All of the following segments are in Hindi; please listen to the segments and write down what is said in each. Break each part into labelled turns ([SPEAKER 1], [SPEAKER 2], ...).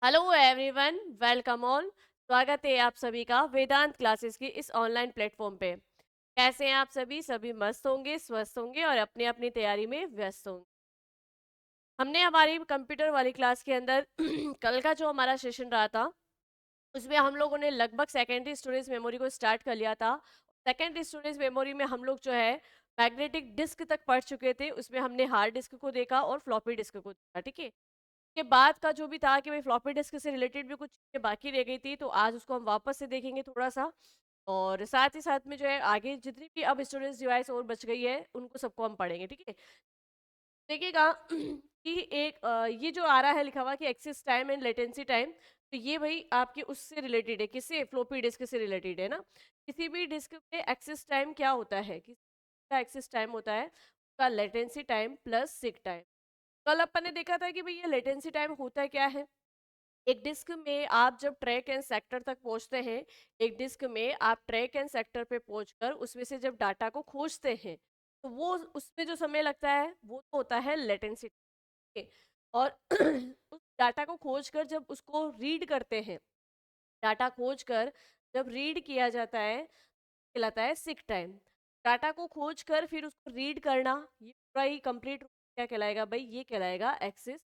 [SPEAKER 1] Hello everyone, welcome all. स्वागत है आप सभी का वेदांत क्लासेस की इस ऑनलाइन प्लेटफॉर्म पे। कैसे हैं आप सभी? सभी मस्त होंगे, स्वस्थ होंगे और अपनी अपनी तैयारी में व्यस्त होंगे। हमने हमारी कंप्यूटर वाली क्लास के अंदर कल का जो हमारा सेशन रहा था उसमें हम लोगों ने लगभग सेकेंडरी स्टोरेज मेमोरी को स्टार्ट कर लिया था। सेकेंडरी स्टोरेज मेमोरी में हम लोग जो है मैग्नेटिक डिस्क तक पढ़ चुके थे। उसमें हमने हार्ड डिस्क को देखा और फ्लॉपी डिस्क को देखा, ठीक है। के बाद का जो भी था कि भाई फ्लॉपी डिस्क से रिलेटेड भी कुछ चीज़ें बाकी रह गई थी, तो आज उसको हम वापस से देखेंगे थोड़ा सा। और साथ ही साथ में जो है आगे जितनी भी अब स्टोरेज डिवाइस और बच गई है उनको सबको हम पढ़ेंगे, ठीक है। देखिएगा कि ये जो आ रहा है लिखा हुआ कि access time and latency time, तो ये भाई आपके उससे रिलेटेड है, किससे? फ्लॉपी डिस्क से रिलेटेड है ना। किसी भी डिस्क पे एक्सेस टाइम क्या होता है, किसी का एक्सेस टाइम होता है उसका latency time plus sick time. कल अपन ने देखा था कि भाई ये लेटेंसी टाइम होता है क्या है। एक डिस्क में आप जब ट्रैक एंड सेक्टर तक पहुंचते हैं, एक डिस्क में आप ट्रैक एंड सेक्टर पे पहुंचकर उसमें से जब डाटा को खोजते हैं, तो वो उसमें जो समय लगता है वो तो होता है लेटेंसी। और उस डाटा को खोजकर जब उसको रीड करते हैं, डाटा खोजकर जब रीड किया जाता है कहलाता है सिक टाइम। डाटा को खोजकर फिर उसको रीड करना, ये पूरा ही कंप्लीट क्या कहलाएगा भाई? ये कहलाएगा एक्सेस।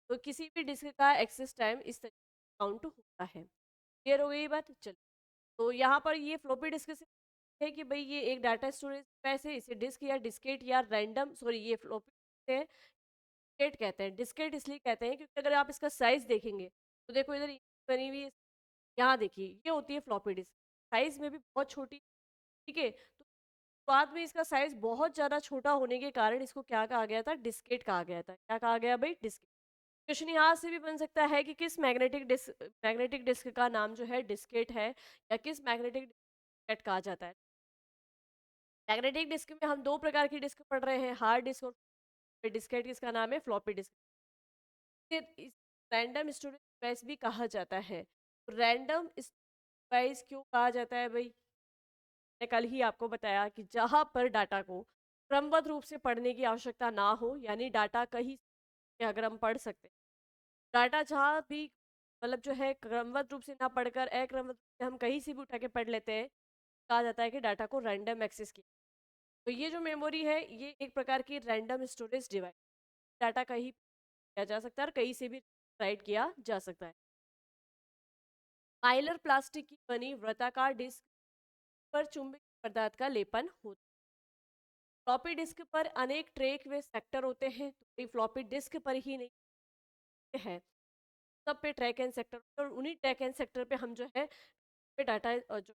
[SPEAKER 1] तो किसी भी डिस्क का एक्सेस टाइम इस तरीके से काउंट होता है। क्लियर हो गई ये बात? चलिए, तो यहाँ पर ये फ्लॉपी डिस्क से है कि भाई ये एक डाटा स्टोरेज डिवाइस है, इसे डिस्क या डिस्केट या रैंडम, सॉरी ये फ्लॉपी है, डिस्केट कहते हैं। डिस्केट इसलिए कहते हैं क्योंकि अगर आप इसका साइज देखेंगे तो देखो इधर बनी हुई है, यहाँ देखिए ये होती है फ्लॉपी डिस्क। साइज में भी बहुत छोटी, ठीक है। तो बाद में इसका साइज बहुत ज़्यादा छोटा होने के कारण इसको क्या कहा गया था? डिस्केट कहा गया था। क्या कहा गया भाई? डिस्केट। क्वेश्चन यहाँ से भी बन सकता है कि किस मैग्नेटिक डिस्क का नाम जो है डिस्केट है, या किस मैग्नेटिक डिस्केट कहा जाता है। मैग्नेटिक डिस्क में हम दो प्रकार की डिस्क पढ़ रहे हैं, हार्ड डिस्क और डिस्केट किसका नाम है? Floppy disk. फिर इस रैंडम स्टोरेज डिवाइस भी कहा जाता है। रैंडम डिवाइस क्यों कहा जाता है भाई? मैंने कल ही आपको बताया कि जहाँ पर डाटा को क्रमबद्ध रूप से पढ़ने की आवश्यकता ना हो, यानी डाटा कहीं से अगर हम पढ़ सकते हैं, डाटा जहाँ भी मतलब जो है क्रमबद्ध रूप से ना पढ़कर अक्रमबद्ध रूप से हम कहीं से भी उठा के पढ़ लेते हैं, कहा जाता है कि डाटा को रैंडम एक्सेस किया। तो ये जो मेमोरी है ये एक प्रकार की रैंडम स्टोरेज डिवाइस, डाटा कहीं किया जा सकता है और कहीं से भी राइट किया जा सकता है। माइलर प्लास्टिक की बनी वृत्ताकार डिस्क पर चुंबकीय पदार्थ का लेपन होता है। फ्लॉपी डिस्क पर अनेक ट्रैक व सेक्टर होते हैं, तो फ्लॉपी डिस्क पर ही नहीं है, सब पे ट्रैक एंड सेक्टर, और उन्हीं ट्रैक एंड सेक्टर पे हम जो है पे डाटा जो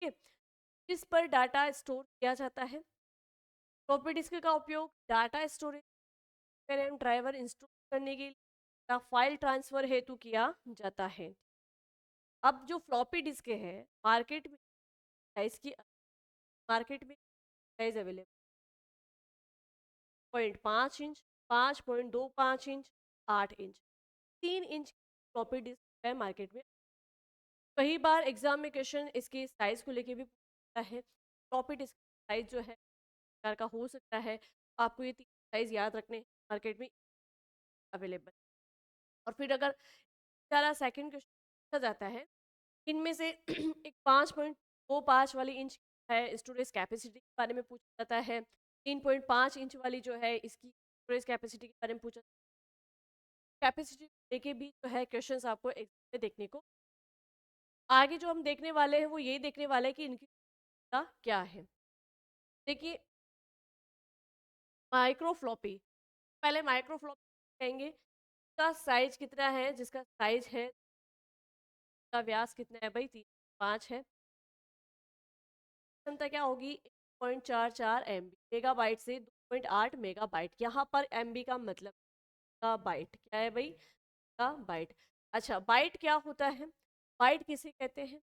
[SPEAKER 1] है, जिस पर डाटा स्टोर किया जाता है। फ्लॉपी डिस्क का उपयोग डाटा स्टोरेज एवं ड्राइवर इंस्टॉल करने के लिए या फाइल ट्रांसफर हेतु किया जाता है। अब जो फ्लॉपी डिस्क है मार्केट में साइज की, मार्केट में size available 0.5 inch, 5.25 inch, 8 inch, 3 inch floppy disk है मार्केट में। कई बार एग्जाम में क्वेश्चन इसके साइज को लेके भी पूछता है। फ्लॉपी डिस्क साइज जो है प्रकार का हो सकता है, आपको ये तीन साइज याद रखने मार्केट में अवेलेबल। और फिर अगर सारा सेकंड क्वेश्चन पूछा जाता है, इनमें से एक 5.25 वाली इंच है स्टोरेज कैपेसिटी के बारे में पूछा जाता है। 3.5 इंच वाली जो है इसकी स्टोरेज कैपेसिटी के बारे में पूछा, कैपेसिटी लेके भी जो है क्वेश्चंस आपको एग्जाम में देखने को। आगे जो हम देखने वाले हैं वो ये देखने वाले हैं कि इनकी का क्या है। देखिए, माइक्रोफ्लॉपी, पहले माइक्रोफ्लॉपी कहेंगे, इसका साइज कितना है? जिसका साइज है, का व्यास कितना है भाई? 3.5 है। क्षमता क्या होगी? 1.44 MB, मेगाबाइट से 2.8 मेगाबाइट। यहाँ पर MB का मतलब का बाइट क्या है भाई? का बाइट। अच्छा, बाइट क्या होता है? बाइट किसे कहते हैं?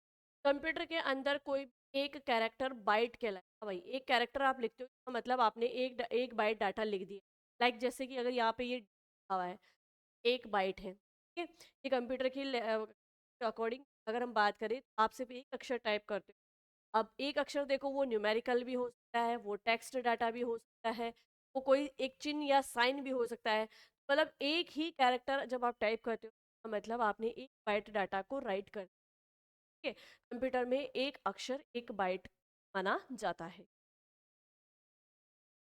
[SPEAKER 1] कंप्यूटर के अंदर कोई एक कैरेक्टर बाइट कहलाएगा भाई। एक कैरेक्टर आप लिखते हो इसका मतलब आपने एक बाइट डाटा लिख दिया। लाइक जैसे कि अगर यहाँ पे ये लिखा हुआ है एक बाइट है, ठीक है। ये कंप्यूटर की अकॉर्डिंग अगर हम बात करें तो आप सिर्फ एक अक्षर टाइप करते हो। अब एक अक्षर देखो, वो न्यूमेरिकल भी हो सकता है, वो टेक्स्ट डाटा भी हो सकता है, वो कोई एक चिन्ह या साइन भी हो सकता है। मतलब एक ही कैरेक्टर जब आप टाइप करते हो तो मतलब आपने एक बाइट डाटा को राइट कर, ठीक है। कंप्यूटर में एक अक्षर एक बाइट माना जाता है।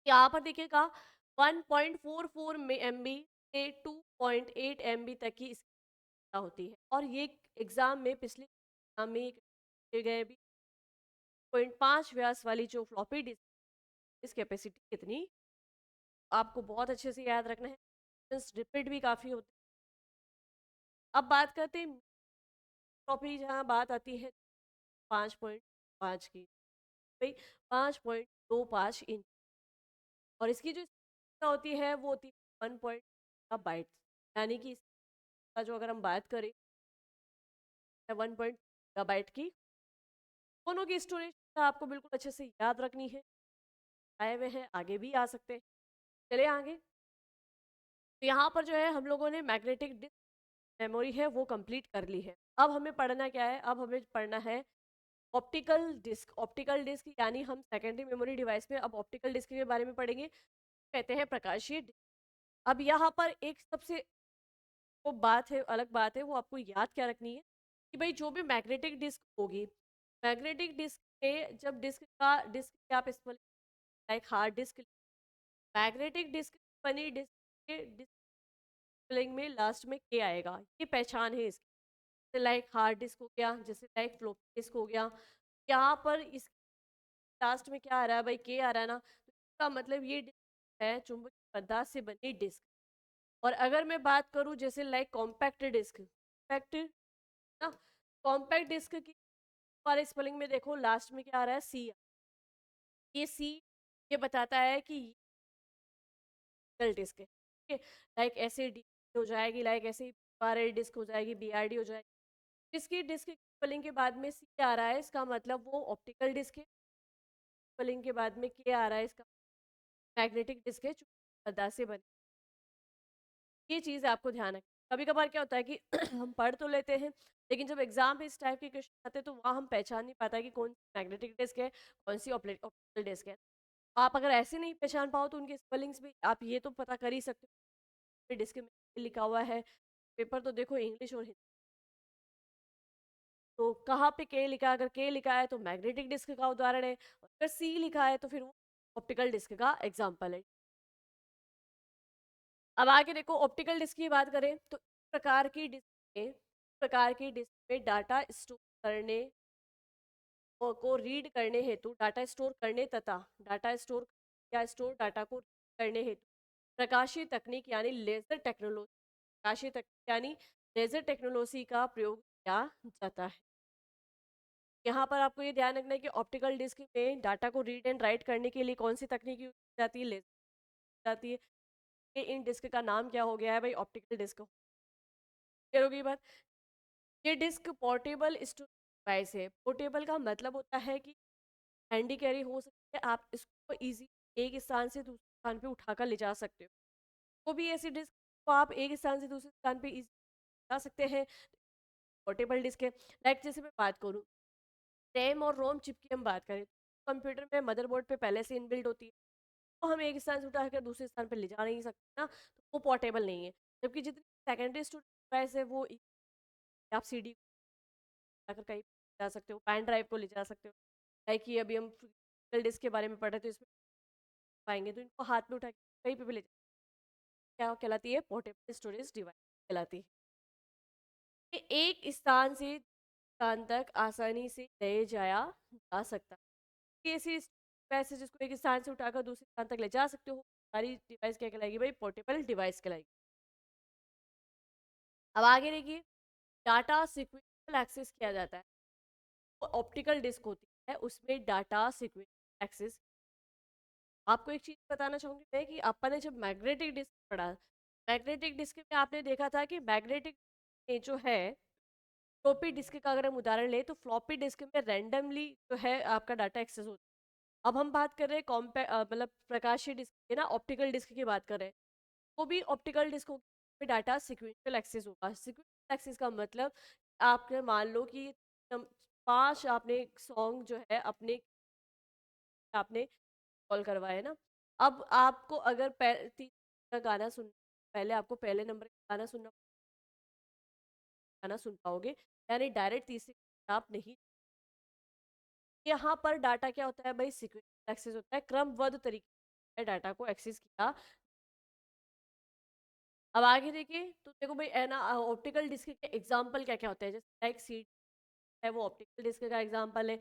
[SPEAKER 1] यहाँ पर देखिएगा 1.44 में MB से 2.8 MB तक की इसकी होती है, और ये एग्जाम में पिछले एग्जाम में दिए गए भी 0.5 व्यास वाली जो फ्लॉपी डिस्क, इस कैपेसिटी कितनी आपको बहुत अच्छे से याद रखना है। रिपीट भी काफ़ी होते हैं। अब बात करते हैं फ्लॉपी, जहाँ बात आती है 5.5 की, भाई 5.25 इंच, और इसकी जो स्पीड होती है वो होती है 1 बाइट, यानी कि इसका जो अगर हम बात करें 1 बाइट की, दोनों की स्टोरेज आपको बिल्कुल अच्छे से याद रखनी है। आए हुए हैं, आगे भी आ सकते हैं। चले आगे। तो यहाँ पर जो है हम लोगों ने मैग्नेटिक डिस्क मेमोरी है वो कंप्लीट कर ली है। अब हमें पढ़ना क्या है, अब हमें पढ़ना है ऑप्टिकल डिस्क। ऑप्टिकल डिस्क यानी हम सेकेंडरी मेमोरी डिवाइस में अब ऑप्टिकल डिस्क के बारे में पढ़ेंगे, कहते हैं प्रकाशीय डिस्क। अब यहाँ पर एक सबसे वो बात है, अलग बात है, वो आपको याद क्या रखनी है कि भाई जो भी मैग्नेटिक डिस्क होगी, मैग्नेटिक डिस्क में जब डिस्क क्या आप इस like hard disk, magnetic disk बनी डिस्क के डिस्क स्पेलिंग में लास्ट में के आएगा, ये पहचान है इसकी। जैसे लाइक हार्ड डिस्क हो गया, जैसे लाइक फ्लोपी डिस्क हो गया, यहाँ पर इस लास्ट में क्या आ रहा है भाई, के आ रहा है ना, तो इसका मतलब ये डिस्क है चुंबकीय पदार्थ से बनी डिस्क। और अगर मैं बात करूँ जैसे लाइक कॉम्पैक्ट डिस्क, कॉम्पैक्ट ना, कॉम्पैक्ट डिस्क की वाले स्पेलिंग में देखो लास्ट में क्या आ रहा है, सी। ये सी ये बताता है कि डिस्क है, ठीक है। लाइक ऐसे डी हो जाएगी, लाइक ऐसे बार डिस्क हो जाएगी, BRD हो जाएगी। जिसकी डिस्क स्पेलिंग के बाद में सी आ रहा है, इसका मतलब वो ऑप्टिकल डिस्क है। स्पेलिंग के बाद में के आ रहा है, इसका मैग्नेटिक डिस्क है, पदार्थ से बनी। ये चीज़ आपको ध्यान रखना। कभी कभार क्या होता है कि हम पढ़ तो लेते हैं, लेकिन जब एग्जाम में इस टाइप के क्वेश्चन आते हैं तो वहाँ हम पहचान नहीं पाता कि कौन सी मैग्नेटिक डिस्क है, कौन सी ऑप्टिकल डिस्क है। आप अगर ऐसे नहीं पहचान पाओ तो उनके स्पेलिंग्स भी आप ये तो पता कर ही सकते हो, डिस्क में लिखा हुआ है। पेपर तो देखो इंग्लिश और हिंदी, तो कहाँ पे के लिखा है, अगर के लिखा है तो मैग्नेटिक डिस्क का उदाहरण है, और अगर सी लिखा है तो फिर वो ऑप्टिकल डिस्क का एग्जाम्पल है। अब आगे देखो, ऑप्टिकल डिस्क की बात करें तो इस प्रकार की डिस्क में डाटा स्टोर करने को रीड करने हेतु, डाटा स्टोर करने तथा डाटा स्टोर या स्टोर डाटा को रीड करने हेतु प्रकाशीय तकनीक यानी लेजर टेक्नोलॉजी, प्रकाशीय तकनीक यानी लेजर टेक्नोलॉजी का प्रयोग किया जाता है। यहाँ पर आपको ये ध्यान रखना है कि ऑप्टिकल डिस्क में डाटा को रीड एंड राइट करने के लिए कौन सी तकनीक यूज की जाती है, लेजर जाती है। ये इन डिस्क का नाम क्या हो गया है भाई, ऑप्टिकल डिस्क। क्लियर होगी बात। ये डिस्क पोर्टेबल स्टोरेज डिवाइस है। पोर्टेबल का मतलब होता है कि हैंडी कैरी हो सकती है, आप इसको इजी एक स्थान से दूसरे स्थान पे उठाकर ले जा सकते हो। तो भी ऐसी डिस्क को आप एक स्थान से दूसरे स्थान पे इजी जा सकते हैं, पोर्टेबल डिस्क है। लाइक जैसे मैं बात करूँ रैम और रोम चिप की हम बात करें, कंप्यूटर में मदरबोर्ड पे पहले से इनबिल्ट होती है, तो हम एक स्थान से उठाकर दूसरे स्थान पर ले जा नहीं सकते ना, तो वो पोर्टेबल नहीं है। जबकि जितनी सेकेंडरी स्टोरेज डिवाइस है वो आप CD जाकर कहीं जा सकते हो, पेन ड्राइव को ले जा सकते हो। लाइक कि अभी हम फिजिकल डिस्क के बारे में पढ़ रहे थे, इसमें पाएंगे तो इनको हाथ में उठा के कहीं पे भी ले क्या कहलाती है, पोर्टेबल स्टोरेज डिवाइस कहलाती है। ये एक स्थान से स्थान तक आसानी से ले जाया जा सकता है। ये ऐसी डिवाइस है जिसको एक स्थान से उठाकर दूसरे स्थान तक ले जा सकते हो, हमारी डिवाइस क्या कहलाएगी भाई, पोर्टेबल डिवाइस कहलाएगी। अब आगे देखिए, डाटा सिक्वेंशियल एक्सेस किया जाता है। तो ऑप्टिकल डिस्क होती है, उसमें डाटा सिक्वेंशियल एक्सेस। आपको एक चीज़ बताना चाहूँगी मैं कि अपन ने जब मैग्नेटिक डिस्क पढ़ा, मैग्नेटिक डिस्क में आपने देखा था कि मैग्नेटिक में जो है फ्लॉपी डिस्क का अगर हम उदाहरण लें तो फ्लॉपी डिस्क में रैंडमली जो है आपका डाटा एक्सेस होता है। अब हम बात कर रहे हैं मतलब प्रकाशीय डिस्क की ना, ऑप्टिकल डिस्क की बात कर रहे हैं, वो भी ऑप्टिकल डिस्क में डाटा सिक्वेंशियल एक्सेस होगा। सिक्वेंशियल एक्सेस का मतलब आपने मान लो कि 5 आपने सॉन्ग जो है अपने आपने कॉल करवाए ना, अब आपको अगर तीसरा गाना सुन पहले आपको पहले नंबर का गाना सुन पाओगे, यानी डायरेक्ट तीसरे आप नहीं। यहाँ पर डाटा क्या होता है भाई, सीक्वेंशियल एक्सेस होता है, क्रमबद्ध तरीके से डाटा को एक्सेस किया। अब आगे देखिए तो देखो भाई है ना, ऑप्टिकल डिस्क के एग्जांपल क्या क्या होते हैं, जैसे लाइक सी है वो ऑप्टिकल डिस्क का एग्जांपल है।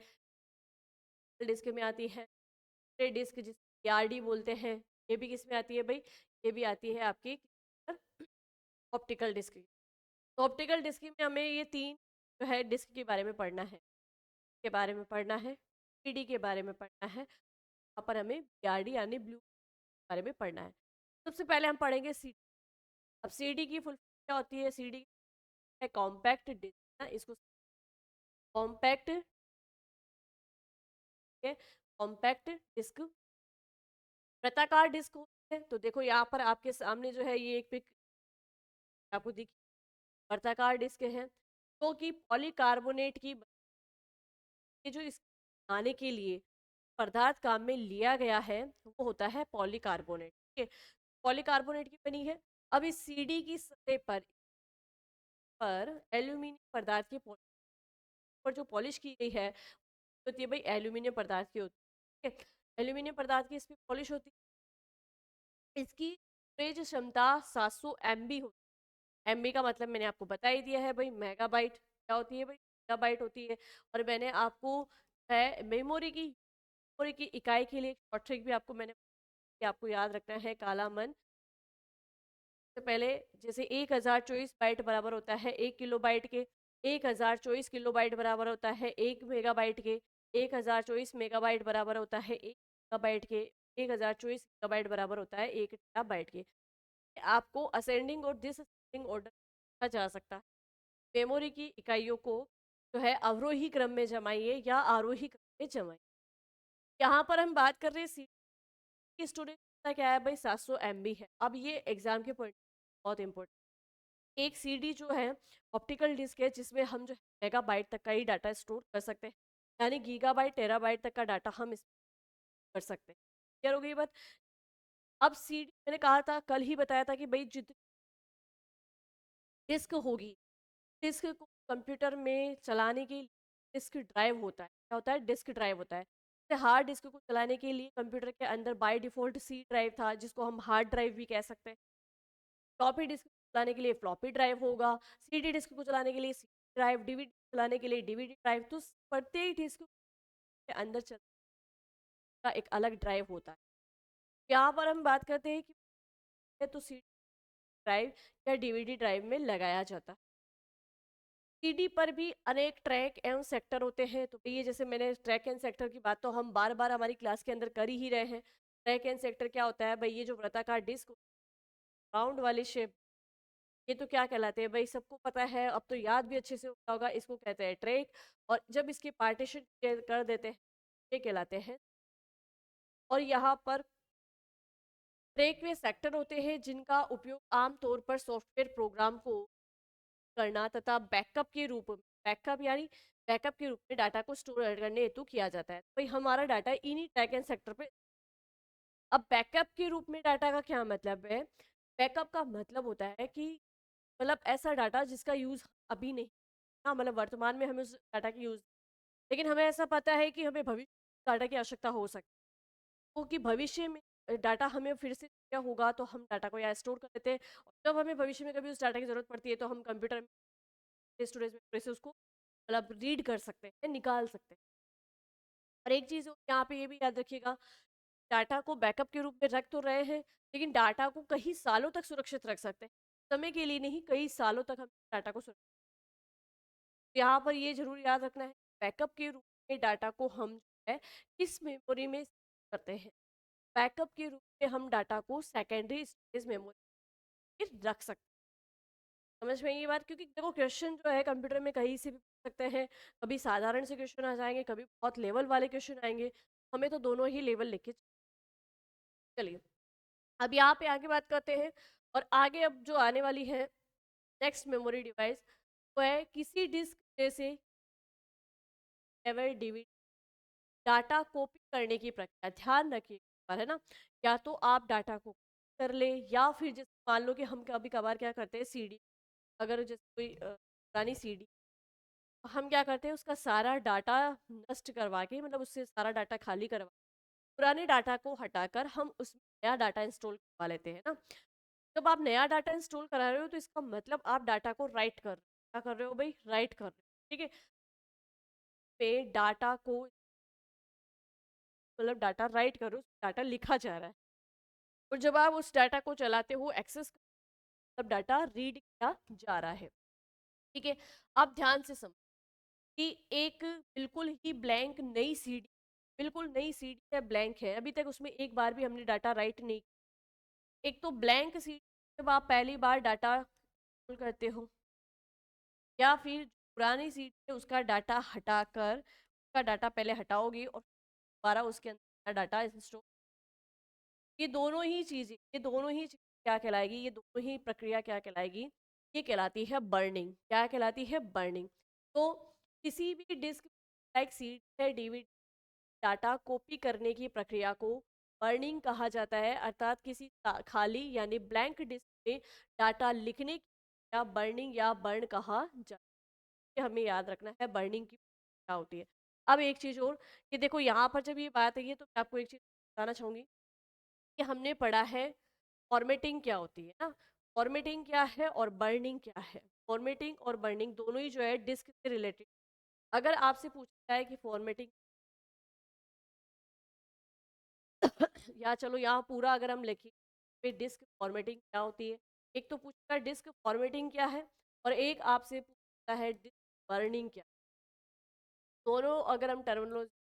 [SPEAKER 1] डिस्क में आती है डिस्क जिसे आरडी बोलते हैं, ये भी किस में आती है भाई, ये भी आती है आपकी ऑप्टिकल डिस्क। तो ऑप्टिकल डिस्क में हमें ये तीन जो है डिस्क के बारे में पढ़ना है, के बारे में पढ़ना है, पीडी के बारे में पढ़ना है, यहाँ पर हमें बीआरडी यानी ब्लू के बारे में पढ़ना है। सबसे पहले हम पढ़ेंगे सी। अब सीडी की फुल क्या होती है, सीडी है कॉम्पैक्ट डिस्क, इसको कॉम्पैक्ट कॉम्पैक्ट डिस्क वृत्ताकार डिस्क होती है। तो देखो यहाँ पर आपके सामने जो है ये एक पिक आपको दिख, वृत्ताकार डिस्क है जो कि पॉलीकार्बोनेट की, ये जो इस बनाने के लिए पदार्थ काम में लिया गया है वो होता है पॉलीकार्बोनेट, ठीक है, पॉलीकार्बोनेट की बनी है। अब इस सीडी की सतह पर एल्यूमिनियम पदार्थ की पर जो पॉलिश की गई है होती है भाई एल्यूमिनियम पदार्थ की होती है, ठीक है, एल्यूमिनियम पदार्थ की इस पर पॉलिश होती है। इसकी स्टोरेज क्षमता 700 MB होती है। MB का मतलब मैंने आपको बता ही दिया है भाई, मेगाबाइट क्या होती है भाई, मेगाबाइट होती है। और मैंने आपको है मेमोरी की इकाई के लिए एक शॉर्ट ट्रिक भी आपको मैंने कि आपको याद रखना है, काला मन से पहले, जैसे 1024 बाइट बराबर होता है 1 किलोबाइट के, 1024 किलोबाइट बराबर होता है 1 मेगाबाइट के, 1024 मेगाबाइट बराबर होता है 1 मेगाबाइट के, 1024 मेगाबाइट बराबर होता है 1 टेराबाइट के। आपको असेंडिंग और डिसअसेंडिंग ऑर्डर रखा जा सकता है। मेमोरी की इकाइयों को जो है अवरोही क्रम में जमाइए या आरोही क्रम में जमाइए। यहाँ पर हम बात कर रहे हैं सी की स्टोरेज क्या है भाई, 700 MB है। अब ये एग्जाम के पॉइंट बहुत इंपॉर्टेंट, एक सीडी जो है ऑप्टिकल डिस्क है जिसमें हम जो है मेगाबाइट तक का ही डाटा स्टोर कर सकते हैं, यानी गीगाबाइट टेराबाइट तक का डाटा हम इस कर सकते हैं। क्लियर हो गई बात। अब सीडी मैंने कहा था, कल ही बताया था कि भाई जितनी डिस्क होगी, डिस्क को कंप्यूटर में चलाने के लिए डिस्क ड्राइव होता है, क्या होता है, डिस्क ड्राइव होता है। जैसे हार्ड डिस्क को चलाने के लिए कंप्यूटर के अंदर बाय डिफॉल्ट सी ड्राइव था जिसको हम हार्ड ड्राइव भी कह सकते हैं। फ्लॉपी डिस्क चलाने के लिए फ्लॉपी ड्राइव होगा, सीडी डिस्क को चलाने के लिए सी ड्राइव, डीवीडी चलाने के लिए डीवीडी ड्राइव। तो प्रत्येक डिस्क के अंदर चलने का एक अलग ड्राइव होता है। यहाँ पर हम बात करते हैं कि तो सी ड्राइव या डीवीडी ड्राइव में लगाया जाता है। सीडी पर भी अनेक ट्रैक एवं सेक्टर होते हैं। तो ये जैसे मैंने ट्रैक एंड सेक्टर की बात तो हम बार बार हमारी क्लास के अंदर कर ही रहे हैं। ट्रैक एंड सेक्टर क्या होता है भाई, ये जो वृत्ताकार डिस्क राउंड वाली शेप, ये तो क्या कहलाते हैं भाई, सबको पता है, अब तो याद भी अच्छे से होता होगा, इसको कहते हैं ट्रैक। और जब इसके पार्टीशन कर देते हैं ये कहलाते हैं। और यहाँ पर ट्रैक में सेक्टर होते हैं जिनका उपयोग आमतौर पर सॉफ्टवेयर प्रोग्राम को करना तथा बैकअप के रूप में, बैकअप यानी बैकअप के रूप में डाटा को स्टोर करने हेतु किया जाता है। तो भाई हमारा डाटा इन्हीं ट्रैक एंड सेक्टर पे। अब बैकअप के रूप में डाटा का क्या मतलब है, बैकअप का मतलब होता है कि मतलब ऐसा डाटा जिसका यूज़ अभी नहीं, हाँ मतलब वर्तमान में हमें उस डाटा की यूज़, लेकिन हमें ऐसा पता है कि हमें भविष्य डाटा की आवश्यकता हो सकती है, क्योंकि भविष्य में डाटा हमें फिर से क्या होगा तो हम डाटा को यहाँ स्टोर कर लेते हैं। और जब हमें भविष्य में कभी उस डाटा की जरूरत पड़ती है तो हम कंप्यूटर में स्टोरेज में से उसको मतलब रीड कर सकते हैं, निकाल सकते हैं। और एक चीज़ यहाँ पे ये भी याद रखिएगा, डाटा को बैकअप के रूप में रख तो रहे हैं लेकिन डाटा को कई सालों तक सुरक्षित रख सकते हैं, समय के लिए नहीं, कई सालों तक हम डाटा को सुरक्षित। यहाँ पर ये जरूर याद रखना है, बैकअप के रूप में डाटा को हम जो है किस मेमोरी में करते हैं, बैकअप के रूप में हम डाटा को सेकेंडरी स्टोरेज मेमोरी में रख सकते हैं। समझ में ये बात, क्योंकि देखो क्वेश्चन जो है कंप्यूटर में कहीं से भी पूछ सकते हैं, कभी साधारण से क्वेश्चन आ जाएंगे, कभी बहुत लेवल वाले क्वेश्चन आएंगे, हमें तो दोनों ही लेवल लेके चलिए। अब यहाँ पे आगे बात करते हैं, और आगे अब जो आने वाली है नेक्स्ट मेमोरी डिवाइस वो है किसी डिस्क जैसे एवर डीवीडी डाटा कॉपी करने की प्रक्रिया। ध्यान रखिए पर है ना, या तो आप डाटा को कर ले, या फिर जैसे मान लो कि हम कभी कभार क्या करते हैं, सीडी, अगर जैसे कोई पुरानी सीडी, हम क्या करते हैं उसका सारा डाटा नष्ट करवा के, मतलब उससे सारा डाटा खाली करवा, पुराने डाटा को हटाकर हम उसमें नया डाटा इंस्टॉल करवा लेते हैं ना। जब आप नया डाटा इंस्टॉल करा रहे हो तो इसका मतलब आप डाटा को राइट कर रहे हो, क्या कर रहे हो भाई, राइट कर रहे हो, ठीक है। पे डाटा को, मतलब डाटा राइट करो, डाटा लिखा जा रहा है, और जब आप उस डाटा को चलाते हो, एक्सेस, तब डाटा रीड किया जा रहा है, ठीक है। आप ध्यान से समझ कि एक बिल्कुल ही ब्लैंक नई सीडी, बिल्कुल नई सीडी है, ब्लैंक है, अभी तक उसमें एक बार भी हमने डाटा राइट नहीं, एक तो ब्लैंक सीडी जब आप पहली बार डाटा करते हो, या फिर पुरानी सीडी है उसका डाटा हटाकर, उसका डाटा पहले हटाओगे और दोबारा उसके अंदर डाटा इंस्टॉल, ये दोनों ही चीज़ें, ये दोनों ही चीज़ क्या कहलाएगी, ये दोनों ही प्रक्रिया क्या कहलाएगी, ये कहलाती है बर्निंग, क्या कहलाती है, बर्निंग। तो किसी भी डिस्क, लाइक सीडी है, डीवीडी, डाटा कॉपी करने की प्रक्रिया को बर्निंग कहा जाता है, अर्थात किसी खाली यानी ब्लैंक डिस्क में डाटा लिखने की, या बर्निंग या बर्न कहा जाता है, ये हमें याद रखना है, बर्निंग की क्या होती है। अब एक चीज़ और, कि देखो यहाँ पर जब ये बात आई है तो मैं आपको एक चीज़ बताना चाहूँगी, कि हमने पढ़ा है फॉर्मेटिंग क्या होती है ना, फॉर्मेटिंग क्या है और बर्निंग क्या है। फॉर्मेटिंग और बर्निंग दोनों ही जो है डिस्क से रिलेटेड। अगर आपसे पूछा है कि फॉर्मेटिंग या चलो यहाँ पूरा अगर हम लिखें पे डिस्क फॉर्मेटिंग क्या होती है, एक तो पूछता है डिस्क फॉर्मेटिंग क्या है, और एक आपसे पूछता है डिस्क बर्निंग क्या, दोनों अगर हम टर्मिनोलॉजी,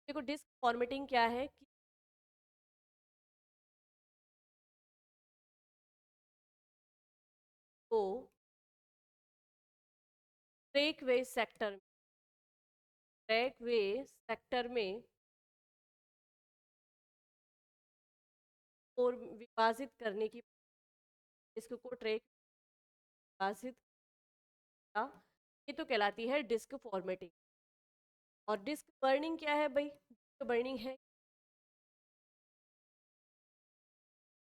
[SPEAKER 1] देखो डिस्क फॉर्मेटिंग क्या है कि वो ब्रेकवे सेक्टर, ब्रेकवे सेक्टर में और विभाजित करने की, डिस्क को ट्रैक विभाजित का, ये तो कहलाती है डिस्क फॉर्मेटिंग। और डिस्क बर्निंग क्या है भाई, डिस्क बर्निंग है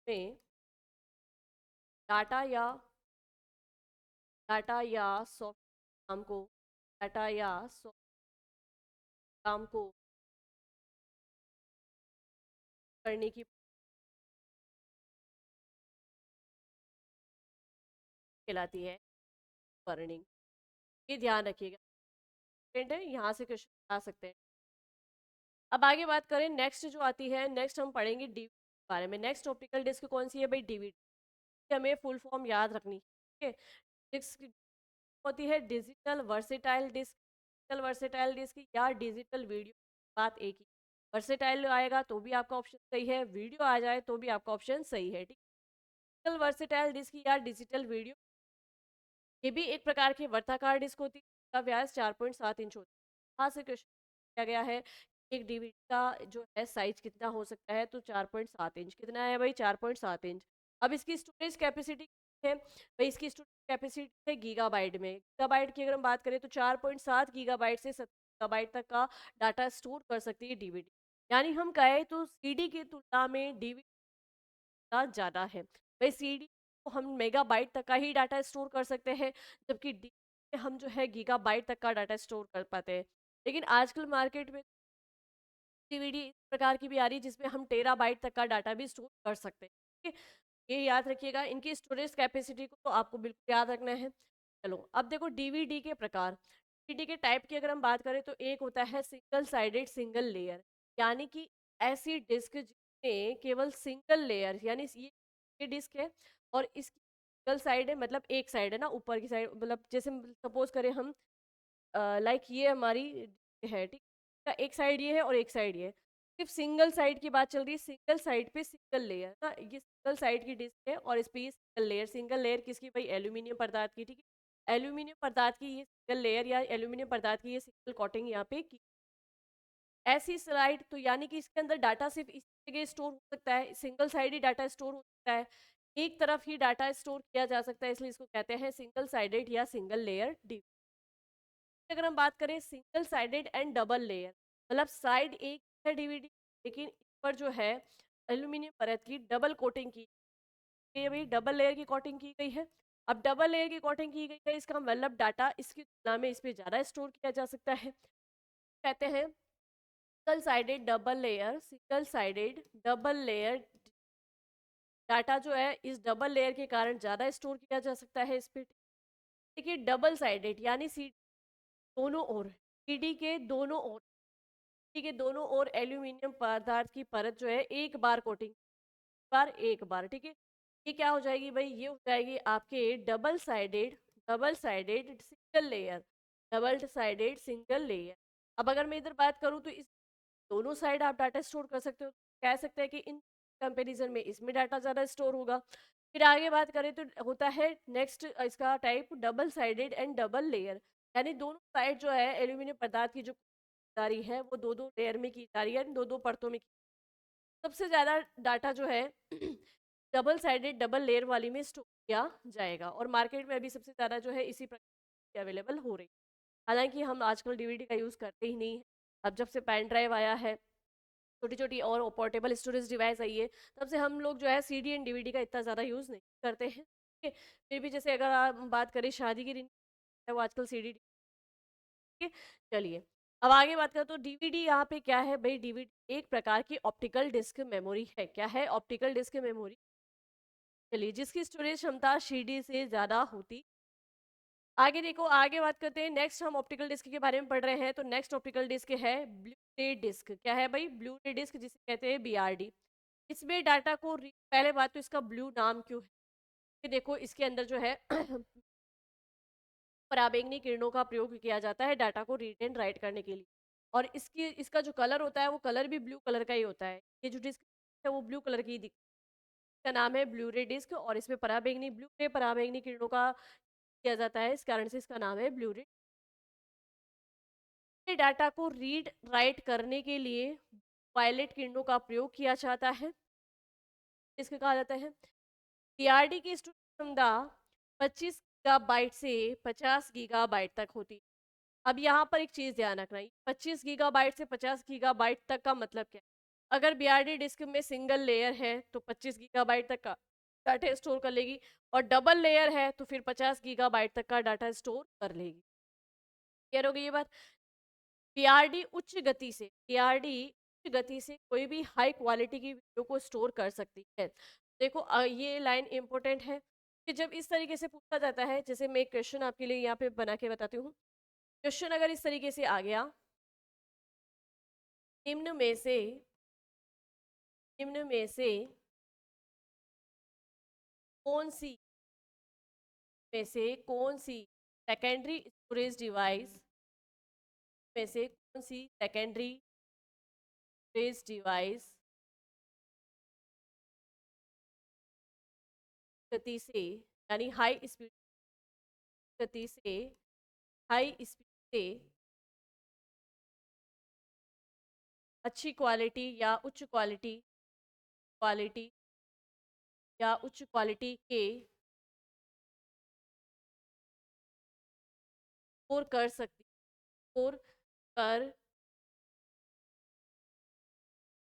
[SPEAKER 1] में डाटा या, डाटा या सॉफ्ट काम को, डाटा या सॉफ्ट काम को करने की कहलाती है बर्निंग, ये ध्यान रखिएगा, है यहाँ से क्वेश्चन आ सकते हैं। अब आगे बात करें नेक्स्ट जो आती है, नेक्स्ट हम पढ़ेंगे डीवीडी के बारे में। नेक्स्ट ऑप्टिकल डिस्क कौन सी है भाई, डीवीडी, हमें फुल फॉर्म याद रखनी है, ठीक है। डिस्क होती है digital versatile disc, digital versatile disc या डिजिटल वीडियो, बात एक ही, वर्सेटाइल आएगा तो भी आपका ऑप्शन सही है, वीडियो आ जाए तो भी आपका ऑप्शन सही है, ठीक। डिजिटल वर्सेटाइल डिस्क या डिजिटल वीडियो, ये भी एक प्रकार की वर्ताकार डिस्क होती है, इसका व्यास 4.7 इंच होता है। यहाँ से क्वेश्चन किया गया है एक डीवीडी का जो है साइज कितना हो सकता है, तो 4.7 इंच, कितना है भाई, 4.7 इंच। अब इसकी स्टोरेज कैपेसिटी है भाई, इसकी स्टोरेज कैपेसिटी है गीगाबाइट में, गीगाबाइट की अगर हम बात करें तो 4.7 गीगाबाइट से 7 गीगाबाइट तक का डाटा स्टोर कर सकती है डीवीडी। यानी हम कहें तो सीडी की तुलना में डीवीडी का ज़्यादा है भाई, सीडी को हम मेगाबाइट तक का ही डाटा स्टोर कर सकते हैं, जबकि डी में हम जो है गीगाबाइट तक का डाटा स्टोर कर पाते हैं। लेकिन आजकल मार्केट में डीवीडी इस प्रकार की भी आ रही है जिसमें हम टेराबाइट तक का डाटा भी स्टोर कर सकते हैं, ठीक है। ये याद रखिएगा, इनकी स्टोरेज कैपेसिटी को तो आपको बिल्कुल याद रखना है। चलो अब देखो डीवीडी के प्रकार, डीवीडी के टाइप की अगर हम बात करें तो एक होता है सिंगल साइडेड सिंगल लेयर, यानी कि ऐसी डिस्क जिसमें केवल सिंगल लेयर, यानी ये डिस्क है और इसकी सिंगल साइड है, मतलब एक साइड है ना, ऊपर की साइड, मतलब जैसे सपोज करें हम, लाइक ये हमारी है, ठीक है, एक साइड ये है और एक साइड ये है। सिर्फ सिंगल साइड की बात चल रही है, सिंगल साइड पे सिंगल लेयर ना, ये सिंगल साइड की डिस्क है और इस पे ये सिंगल लेयर, सिंगल लेयर किसकी भाई, एल्यूमिनियम पदार्थ की, ठीक है। एल्यूमिनियम पदार्थ की ये सिंगल लेयर या एल्यूमिनियम पदार्थ की ये सिंगल कोटिंग यहाँ पे की, ऐसी स्लाइड, तो यानी कि इसके अंदर डाटा सिर्फ इस जगह स्टोर हो सकता है, सिंगल साइड ही डाटा स्टोर हो सकता है, एक तरफ ही डाटा स्टोर किया जा सकता है, इसलिए इसको कहते हैं सिंगल साइडेड या सिंगल लेयर डी। अगर हम बात करें single sided and double layer, मतलब साइड एक है डीवीडी, लेकिन इस पर जो है एल्यूमिनियम परत की डबल कोटिंग की, ये भाई डबल लेयर की कोटिंग की गई है। अब डबल लेयर की कोटिंग की गई है, इसका मतलब डाटा इसकी तुलना में इस पे ज़्यादा स्टोर किया जा सकता है। कहते हैं single sided double layer, single sided double layer data जो है इस डबल लेयर के कारण ज़्यादा स्टोर किया जा सकता है इस पे। देखिए डबल साइडेड यानी सी दोनों ओर, सीडी के दोनों ओर, सीडी के दोनों ओर एल्यूमिनियम पदार्थ की परत जो है एक बार कोटिंग, बार एक बार, ठीक है। ये क्या हो जाएगी भाई, ये हो जाएगी आपके double sided single layer, double sided single layer. अब अगर मैं इधर बात करूँ तो इस दोनों साइड आप डाटा स्टोर कर सकते हो, कह सकते हैं कि इन कंपैरिजन में इसमें डाटा ज़्यादा स्टोर होगा। फिर आगे बात करें तो होता है नेक्स्ट इसका type double sided and double layer, यानी दोनों साइड जो है एल्यूमिनियम पदार्थ की जो जा रही है वो दो दो लेयर में की जा रही है, दो दो परतों में सबसे ज़्यादा डाटा जो है डबल साइडेड डबल लेयर वाली में स्टोर किया जाएगा, और मार्केट में अभी सबसे ज़्यादा जो है इसी प्रकार की अवेलेबल हो रही है। हालांकि हम आजकल डीवीडी का यूज़ करते ही नहीं है। अब जब से पेन ड्राइव आया है, छोटी छोटी और पोर्टेबल स्टोरेज डिवाइस आई है, तब से हम लोग जो है सीडी एंड डीवीडी का इतना ज़्यादा यूज़ नहीं करते हैं, ठीक है। फिर भी जैसे अगर आप बात करें शादी की है वो आजकल सीडी, ठीक है। चलिए अब आगे बात करें तो डीवीडी यहाँ पे क्या है भाई, डीवीडी एक प्रकार की ऑप्टिकल डिस्क मेमोरी है। क्या है? Optical disk memory. चलिए जिसकी स्टोरेज क्षमता सीडी से ज़्यादा होती। आगे देखो, आगे बात करते हैं, नेक्स्ट हम ऑप्टिकल डिस्क के बारे में पढ़ रहे हैं, तो नेक्स्ट ऑप्टिकल डिस्क है ब्लू रे डिस्क। क्या है भाई? ब्लू रे डिस्क, जिसे कहते हैं बीआरडी। इसमें डाटा को पहले बात तो इसका ब्लू नाम क्यों है, ये देखो इसके अंदर जो है पराबैंगनी किरणों का प्रयोग किया जाता है डाटा को रीड एंड राइट करने के लिए, और इसका जो कलर होता है वो कलर भी ब्लू कलर का ही होता है। ये जो डिस्क है वो ब्लू कलर की दिखती है, इसका नाम है ब्लू रे डिस्क, और इसमें पराबैंगनी ब्लू रे पराबैंगनी किरणों का किया जाता है, इस कारण से इसका नाम है ब्लू रे। डाटा को रीड राइट करने के लिए वायलेट किरणों का प्रयोग किया जाता है, इसके कहा जाता है। सीआरडी की स्टोरेज क्षमता 25 गीगाबाइट से 50 गीगाबाइट तक होती है। अब यहाँ पर एक चीज़ ध्यान रखना, 25 गीगाबाइट से 50 गीगाबाइट तक का मतलब क्या है? अगर बीआरडी डिस्क में सिंगल लेयर है तो 25 गीगाबाइट तक का डाटा स्टोर कर लेगी, और डबल लेयर है तो फिर 50 गीगाबाइट तक का डाटा स्टोर कर लेगी। क्लियर हो गई ये बात? पीआरडी उच्च गति से, पीआरडी उच्च गति से कोई भी हाई क्वालिटी की वीडियो को स्टोर कर सकती है। देखो ये लाइन इंपॉर्टेंट है कि जब इस तरीके से पूछा जाता है, जैसे मैं एक क्वेश्चन आपके लिए यहाँ पे बना के बताती हूँ। क्वेश्चन अगर इस तरीके से आ गया, निम्न में से निम्न में से कौन सी में से कौन सी सेकेंडरी स्टोरेज डिवाइस में से कौन सी सेकेंडरी स्टोरेज डिवाइस गति से, यानी हाई स्पीड गति से, हाई स्पीड से अच्छी क्वालिटी या उच्च क्वालिटी क्वालिटी या उच्च क्वालिटी के स्कोर कर सकती, स्कोर कर।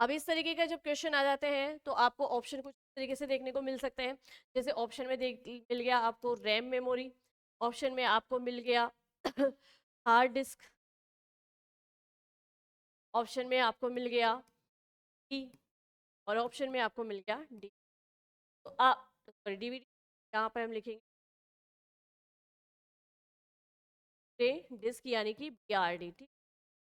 [SPEAKER 1] अब इस तरीके का जब क्वेश्चन आ जाते हैं तो आपको ऑप्शन कुछ इस तरीके से देखने को मिल सकते हैं। जैसे ऑप्शन में देख मिल गया आपको रैम मेमोरी, ऑप्शन में आपको मिल गया हार्ड डिस्क, ऑप्शन में आपको मिल गया डी, और ऑप्शन में आपको मिल गया डी। तो आप सॉरी डीवीडी, यहाँ पर हम लिखेंगे डिस्क यानी कि बीआरडी, ठीक।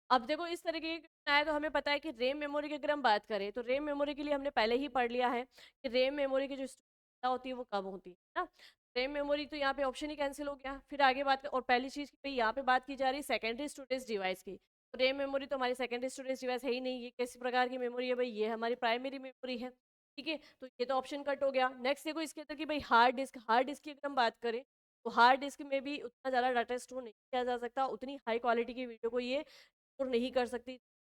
[SPEAKER 1] अब देखो इस तरीके के क्वेश्चन आया तो हमें पता है कि रैम मेमोरी की अगर हम बात करें तो रैम मेमोरी के लिए हमने पहले ही पढ़ लिया है कि रैम मेमोरी की जो स्टोरेज होती है वो कब होती है ना। रैम मेमोरी तो यहाँ पे ऑप्शन ही कैंसिल हो गया। फिर आगे बात और पहली चीज़ की यहाँ पे बात की जा रही है सेकेंडरी स्टोरेज डिवाइस की, तो रैम मेमोरी तो हमारी सेकेंडरी स्टोरेज डिवाइस है ही नहीं, ये किस प्रकार की मेमोरी है भाई, ये हमारी प्राइमरी मेमोरी है, ठीक है। तो ये तो ऑप्शन कट हो गया। नेक्स्ट देखो इसके अंदर कि भाई हार्ड डिस्क, हार्ड डिस्क की अगर हम बात करें तो हार्ड डिस्क में भी उतना ज़्यादा डाटा स्टोर नहीं किया जा सकता, उतनी हाई क्वालिटी की वीडियो को ये स्टोर नहीं कर सकती,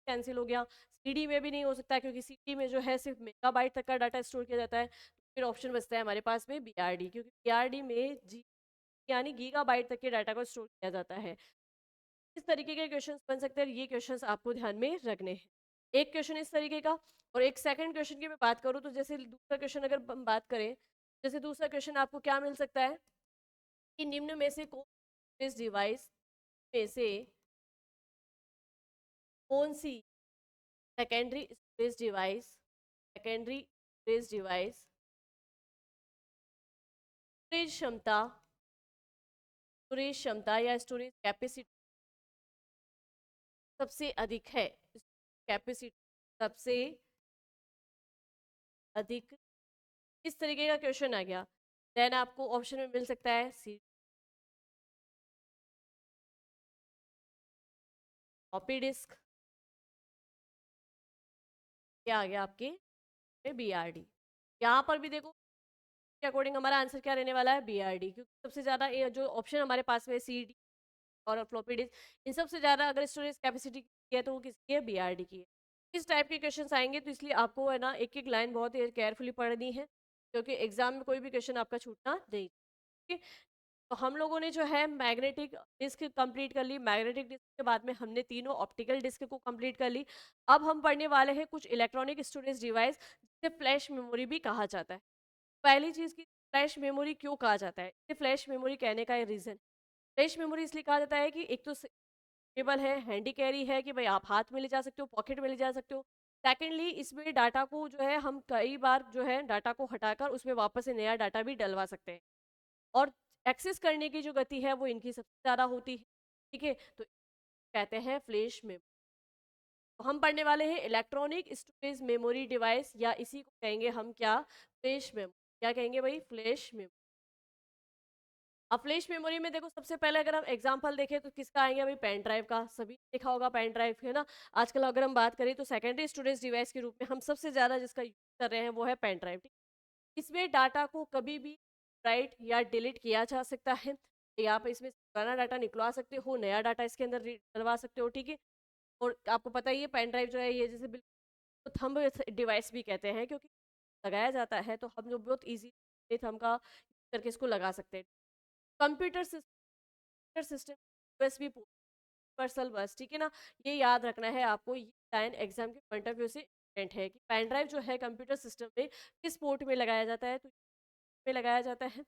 [SPEAKER 1] कैंसिल हो गया। सीडी में भी नहीं हो सकता क्योंकि सीडी में जो है सिर्फ मेगाबाइट तक का डाटा स्टोर किया जाता है। फिर ऑप्शन बचता है हमारे पास में बीआरडी, क्योंकि बीआरडी में जी यानी गीगाबाइट तक के डाटा को स्टोर किया जाता है। इस तरीके के क्वेश्चंस बन सकते हैं, ये क्वेश्चंस आपको ध्यान में रखने हैं। एक क्वेश्चन इस तरीके का। और एक सेकंड क्वेश्चन की मैं बात करूँ तो जैसे दूसरा क्वेश्चन अगर हम बात करें, जैसे दूसरा क्वेश्चन आपको क्या मिल सकता है कि निम्न में से कौन इस डिवाइस में से कौन सी secondary storage device, secondary storage device storage क्षमता या स्टोरेज कैपेसिटी सबसे अधिक है, कैपेसिटी सबसे अधिक, इस तरीके का क्वेश्चन आ गया। देन आपको ऑप्शन में मिल सकता है सी फ्लॉपी डिस्क, क्या आ गया आपके BRD। यहाँ पर भी देखो के अकॉर्डिंग हमारा आंसर क्या रहने वाला है, BRD, क्योंकि सबसे ज्यादा ये जो ऑप्शन हमारे पास में CD और फ्लॉपी डिस्क, इन सबसे ज्यादा अगर स्टोरेज कैपेसिटी की है तो वो किसकी है, BRD की है। इस टाइप के क्वेश्चन आएंगे तो इसलिए आपको है ना एक एक लाइन बहुत केयरफुली पढ़नी है, क्योंकि एग्जाम में कोई भी क्वेश्चन आपका छूटना नहीं। ठीक है, तो हम लोगों ने जो है मैग्नेटिक डिस्क कंप्लीट कर ली। मैग्नेटिक डिस्क के बाद में हमने तीनों ऑप्टिकल डिस्क को कंप्लीट कर ली। अब हम पढ़ने वाले हैं कुछ इलेक्ट्रॉनिक स्टोरेज डिवाइस जिसे फ्लैश मेमोरी भी कहा जाता है। पहली चीज की, फ्लैश मेमोरी क्यों कहा जाता है, इसे फ्लैश मेमोरी कहने का रीजन, फ्लैश मेमोरी इसलिए कहा जाता है कि एक तो टेबल है, हैंडी कैरी है कि भाई आप हाथ में ले जा सकते हो, पॉकेट में ले जा सकते हो। सेकेंडली इसमें डाटा को जो है हम कई बार जो है डाटा को हटाकर उसमें वापस से नया डाटा भी डलवा सकते हैं। और एक्सेस करने की जो गति है वो इनकी सबसे ज़्यादा होती है। ठीक है, तो कहते हैं फ्लैश मेमोरी। तो हम पढ़ने वाले हैं इलेक्ट्रॉनिक स्टोरेज मेमोरी डिवाइस, या इसी को कहेंगे हम क्या, फ्लैश मेमोरी। क्या कहेंगे भाई, फ्लैश मेमोरी। अब फ्लैश मेमोरी में देखो सबसे पहले अगर हम एग्जांपल देखें तो किसका आएंगे भाई, पेन ड्राइव का। सभी देखा होगा पेन ड्राइव है ना। आजकल अगर हम बात करें तो सेकेंडरी स्टोरेज डिवाइस के रूप में हम सबसे ज़्यादा जिसका यूज कर रहे हैं वो है पेन ड्राइव। इसमें डाटा को कभी भी राइट या डिलीट किया जा सकता है, या आप इसमें पुराना डाटा निकलवा सकते हो, नया डाटा इसके अंदर डलवा सकते हो। ठीक है, और आपको पता ही है पेन ड्राइव जो है ये जैसे बिल्कुल थंब डिवाइस भी कहते हैं, क्योंकि लगाया जाता है तो हम लोग बहुत ईजी थंब का यूज करके इसको लगा सकते हैं। कंप्यूटर सिस्टम यूएसबी यूनिवर्सल बस, ठीक है ना। ये याद रखना है आपको, ये लाइन एग्जाम के पॉइंट ऑफ व्यू से इंपॉर्टेंट है कि पेन ड्राइव जो है कंप्यूटर सिस्टम में किस पोर्ट में लगाया जाता है, तो में लगाया जाता है।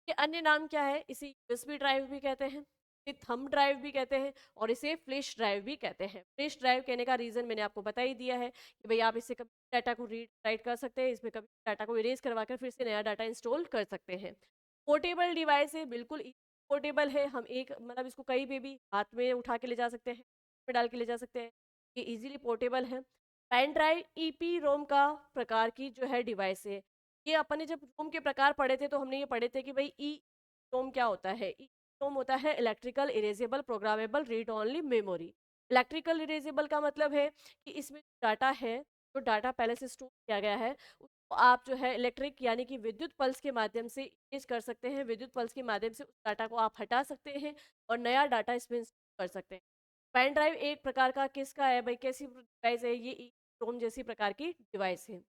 [SPEAKER 1] ये अन्य नाम क्या है, इसे यूएसबी ड्राइव भी कहते हैं, इसे थंब ड्राइव भी कहते हैं, और इसे फ्लैश ड्राइव भी कहते हैं। फ्लैश ड्राइव कहने का रीजन मैंने आपको बता ही दिया है कि भाई आप इससे कभी डाटा को रीड राइट कर सकते हैं, इसमें कभी डाटा को इरेज करवा कर फिर से नया डाटा इंस्टॉल कर सकते हैं। पोर्टेबल डिवाइस है, बिल्कुल पोर्टेबल है। हम एक मतलब इसको कहीं पे भी हाथ में उठा के ले जा सकते हैं, में डाल के ले जा सकते हैं, ये इजीली पोर्टेबल है। पेन ड्राइव ईपी रोम का प्रकार की जो है डिवाइस है। ये अपन ने जब रोम के प्रकार पढ़े थे तो हमने ये पढ़े थे कि भाई ई रोम क्या होता है। ई रोम होता है electrical erasable programmable read only memory. Electrical erasable का मतलब है कि इसमें डाटा है, जो डाटा पहले से स्टोर किया गया है, उसको आप जो है इलेक्ट्रिक यानी कि विद्युत पल्स के माध्यम से इरेज कर सकते हैं। विद्युत पल्स के माध्यम से उस डाटा को आप हटा सकते हैं और नया डाटा इसमें कर सकते हैं। पेन ड्राइव एक प्रकार का किसका है भाई, कैसी डिवाइस है ये, रोम जैसी प्रकार की डिवाइस है।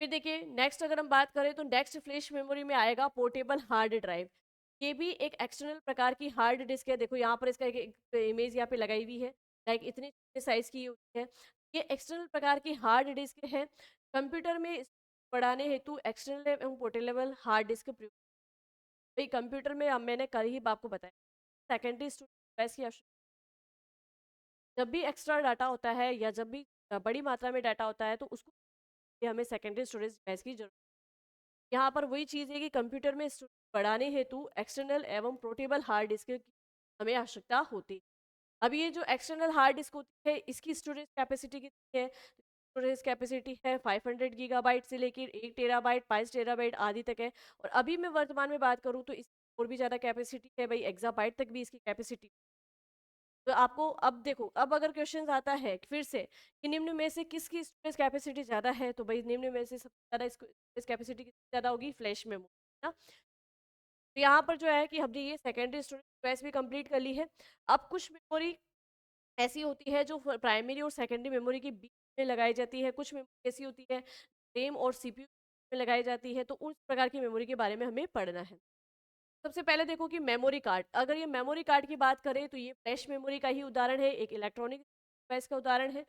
[SPEAKER 1] फिर देखिए नेक्स्ट अगर हम बात करें तो नेक्स्ट फ्लैश मेमोरी में आएगा पोर्टेबल हार्ड ड्राइव। ये भी एक एक्सटर्नल प्रकार की हार्ड डिस्क है। देखो यहाँ पर इसका एक इमेज यहाँ पे लगाई हुई है, लाइक इतनी साइज की होती है। ये एक्सटर्नल प्रकार की हार्ड डिस्क है। कंप्यूटर में बढ़ाने हेतु एक्सटर्नल एवं पोर्टेबल हार्ड डिस्क प्रयोग। भाई कंप्यूटर में मैंने कल ही आपको बताया सेकेंडरी डिवाइस की जब भी एक्स्ट्रा डाटा होता है या जब भी बड़ी मात्रा में डाटा होता है तो उसको हमें सेकेंडरी स्टोरेज डिवाइस की जरूरत। यहाँ पर वही चीज़ है कि कंप्यूटर में बढ़ाने हेतु एक्सटर्नल एवं पोर्टेबल हार्ड डिस्क की हमें आवश्यकता होती। अब ये जो एक्सटर्नल हार्ड डिस्क होती है इसकी स्टोरेज कैपेसिटी कितनी है, स्टोरेज कैपेसिटी है 500 गीगाबाइट से लेकर 1 टेराबाइट 5 टेराबाइट आदि तक है। और अभी मैं वर्तमान में बात करूँ तो इस और भी ज़्यादा कैपेसिटी है भाई, एक्साबाइट तक भी इसकी कैपेसिटी। तो आपको अब देखो, अब अगर क्वेश्चन आता है फिर से कि निम्न में से किसकी स्टोरेज कैपेसिटी ज़्यादा है, तो भाई निम्न में से सबसे ज़्यादा स्टोरेज कैपेसिटी कितनी ज़्यादा होगी, फ्लैश मेमोरी ना। तो यहाँ पर जो है कि हमने ये सेकेंडरी स्टोरेज डिवाइस भी कंप्लीट कर ली है। अब कुछ मेमोरी ऐसी होती है जो प्राइमरी और सेकेंडरी मेमोरी के बीच में लगाई जाती है, कुछ मेमोरी ऐसी होती है रैम और सीपीयू में लगाई जाती है। तो उस प्रकार की मेमोरी के बारे में हमें पढ़ना है। सबसे पहले देखो कि मेमोरी कार्ड, अगर ये मेमोरी कार्ड की बात करें तो ये फ्लैश मेमोरी का ही उदाहरण है, एक इलेक्ट्रॉनिक डिवाइस का उदाहरण है।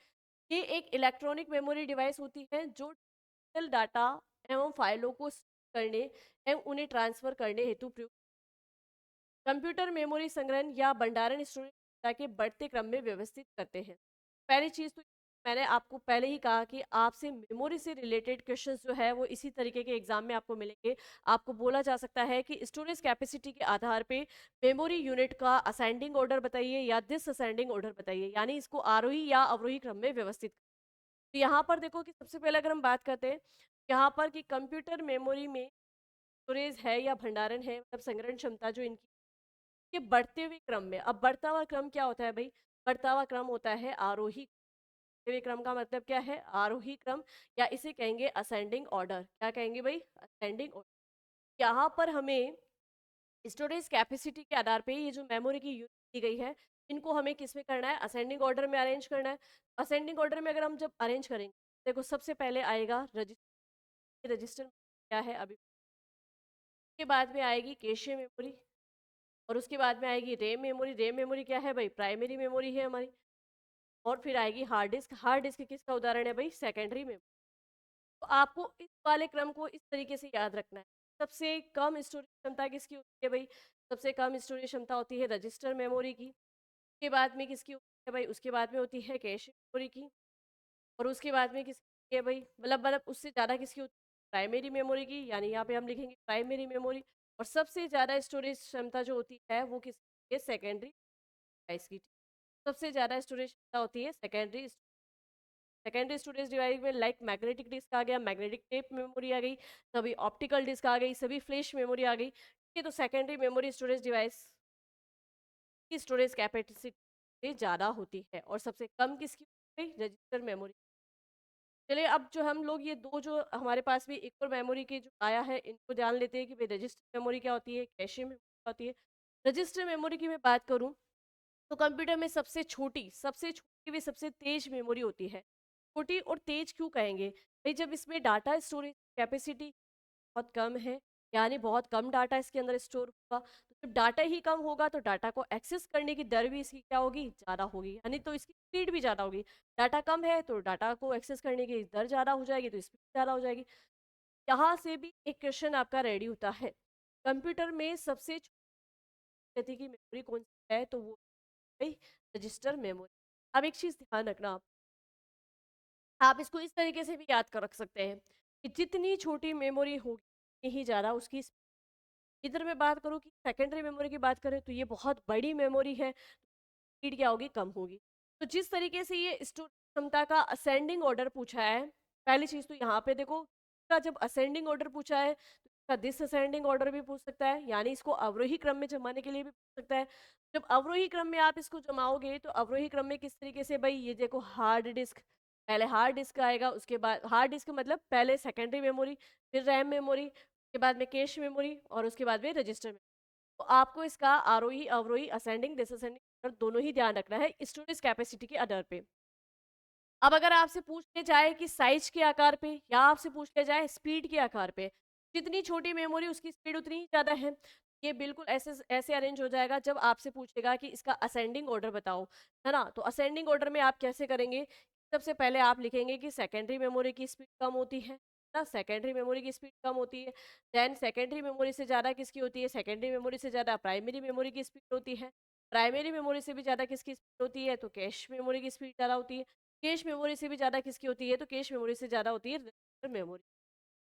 [SPEAKER 1] ये एक इलेक्ट्रॉनिक मेमोरी डिवाइस होती है जो डिजिटल डाटा एवं फाइलों को करने एवं उन्हें ट्रांसफर करने हेतु प्रयुक्त। कंप्यूटर मेमोरी संग्रहण या भंडारण स्टोरेज डेटा के बढ़ते क्रम में व्यवस्थित करते हैं। पहली चीज तो मैंने आपको पहले ही कहा कि आपसे मेमोरी से रिलेटेड क्वेश्चंस जो है वो इसी तरीके के एग्जाम में आपको मिलेंगे। आपको बोला जा सकता है कि स्टोरेज कैपेसिटी के आधार पे मेमोरी यूनिट का असेंडिंग ऑर्डर बताइए या डिसअसेंडिंग ऑर्डर बताइए, यानी इसको आरोही या अवरोही क्रम में व्यवस्थित। तो यहाँ पर देखो कि सबसे पहले अगर हम बात करते हैं यहाँ पर कि कंप्यूटर मेमोरी में स्टोरेज है या भंडारण है, मतलब संग्रहण क्षमता जो इनकी के बढ़ते हुए क्रम में। अब बढ़ता हुआ क्रम क्या होता है भाई? बढ़ता हुआ क्रम होता है आरोही। बढ़ते हुए क्रम का मतलब क्या है? आरोही क्रम, या इसे कहेंगे असेंडिंग ऑर्डर। क्या कहेंगे भाई? Ascending order. यहाँ पर हमें स्टोरेज कैपेसिटी के आधार पे ये जो मेमोरी की यूनिट दी गई है, इनको हमें किस में करना है? असेंडिंग ऑर्डर में अरेंज करना है। असेंडिंग ऑर्डर में अगर हम जब अरेंज करेंगे, देखो सबसे पहले आएगा रजिस्टर। रजिस्टर क्या है अभी? उसके बाद में आएगी कैशे मेमोरी, और उसके बाद में आएगी रैम मेमोरी। रैम मेमोरी क्या है भाई? प्राइमरी मेमोरी है हमारी। और फिर आएगी हार्ड डिस्क। हार्ड डिस्क किसका उदाहरण है भाई? Secondary memory. तो आपको इस वाले क्रम को इस तरीके से याद रखना है। सबसे कम स्टोरेज क्षमता किसकी होती है भाई? सबसे कम स्टोरेज क्षमता होती है रजिस्टर मेमोरी की। उसके बाद में किसकी होती है भाई? उसके बाद में होती है कैश मेमोरी की। और उसके बाद में किसकी होती है भाई? मतलब उससे ज़्यादा किसकी होती है? प्राइमरी मेमोरी की, यानी यहाँ पे हम लिखेंगे प्राइमरी मेमोरी। और सबसे ज़्यादा स्टोरेज क्षमता जो होती है वो किसकी है? सेकेंडरी डिवाइस की। सबसे ज़्यादा स्टोरेज क्षमता होती है सेकेंडरी। सेकेंडरी स्टोरेज डिवाइस में लाइक मैग्नेटिक डिस्क आ गया, मैग्नेटिक टेप मेमोरी आ गई, सभी ऑप्टिकल डिस्क आ गई, सभी फ्लैश मेमोरी आ गई। ठीक है, तो सेकेंडरी मेमोरी स्टोरेज डिवाइस की स्टोरेज कैपेसिटी ज़्यादा होती है। और सबसे कम किसकी होती है? Register memory. चलिए अब जो हम लोग ये दो जो हमारे पास भी एक और मेमोरी के जो आया है, इनको जान लेते हैं कि भाई रजिस्टर मेमोरी क्या होती है, कैशे मेमोरी क्या होती है। रजिस्टर मेमोरी की मैं बात करूँ तो कंप्यूटर में सबसे छोटी भी सबसे तेज मेमोरी होती है। छोटी और तेज क्यों कहेंगे भाई? जब इसमें डाटा स्टोरेज कैपेसिटी बहुत कम है, यानी बहुत कम डाटा इसके अंदर स्टोर होगा, तो जब डाटा ही कम होगा तो डाटा को एक्सेस करने की दर भी इसकी क्या होगी? ज़्यादा होगी, यानी तो इसकी स्पीड भी ज़्यादा होगी। डाटा कम है तो डाटा को एक्सेस करने की दर ज़्यादा हो जाएगी, तो स्पीड ज़्यादा हो जाएगी। यहाँ से भी एक क्वेश्चन आपका रेडी होता है। कंप्यूटर में सबसे छोटी गति की मेमोरी कौन सी है? तो वो भाई रजिस्टर मेमोरी। अब एक चीज़ ध्यान रखना, आप इसको इस तरीके से भी याद कर रख सकते हैं कि जितनी छोटी मेमोरी होगी उतनी ही ज़्यादा उसकी। इधर मैं बात करूँ कि सेकेंडरी मेमोरी की बात करें तो ये बहुत बड़ी मेमोरी है, स्पीड क्या होगी? कम होगी। तो जिस तरीके से ये स्टोरेज क्षमता का असेंडिंग ऑर्डर पूछा है, पहली चीज़ तो यहाँ पे देखो का जब असेंडिंग ऑर्डर पूछा है तो इसका डिसअसेंडिंग ऑर्डर भी पूछ सकता है, यानी इसको अवरोही क्रम में जमाने के लिए भी पूछ सकता है। जब अवरोही क्रम में आप इसको जमाओगे तो अवरोही क्रम में किस तरीके से भाई? ये देखो हार्ड डिस्क, पहले हार्ड डिस्क आएगा, उसके बाद हार्ड डिस्क मतलब पहले सेकेंडरी मेमोरी, फिर रैम मेमोरी, उसके बाद में कैश मेमोरी, और उसके बाद में रजिस्टर मेमोरी। तो आपको इसका आरोही अवरोही असेंडिंग डिसअसेंडिंग दोनों ही ध्यान रखना है स्टोरेज कैपेसिटी के आधार पे। अब अगर आपसे पूछ लिया जाए कि साइज के आकार पे या आपसे पूछ लिया जाए स्पीड के आकार पे, जितनी छोटी मेमोरी उसकी स्पीड उतनी ही ज़्यादा है। ये बिल्कुल ऐसे ऐसे अरेंज हो जाएगा जब आपसे पूछेगा कि इसका असेंडिंग ऑर्डर बताओ, है ना? तो असेंडिंग ऑर्डर में आप कैसे करेंगे? सबसे पहले आप लिखेंगे कि सेकेंडरी मेमोरी की स्पीड कम होती है ना, सेकेंडरी मेमोरी की स्पीड कम होती है। देन सेकेंडरी मेमोरी से ज़्यादा किसकी होती है? सेकेंडरी मेमोरी से ज़्यादा प्राइमरी मेमोरी की स्पीड होती है। प्राइमरी मेमोरी से भी ज़्यादा किसकी स्पीड होती है? तो कैश मेमोरी की स्पीड ज़्यादा होती है। कैश मेमोरी से भी ज़्यादा किसकी होती है? तो कैश मेमोरी से ज़्यादा होती है रजिस्टर मेमोरी।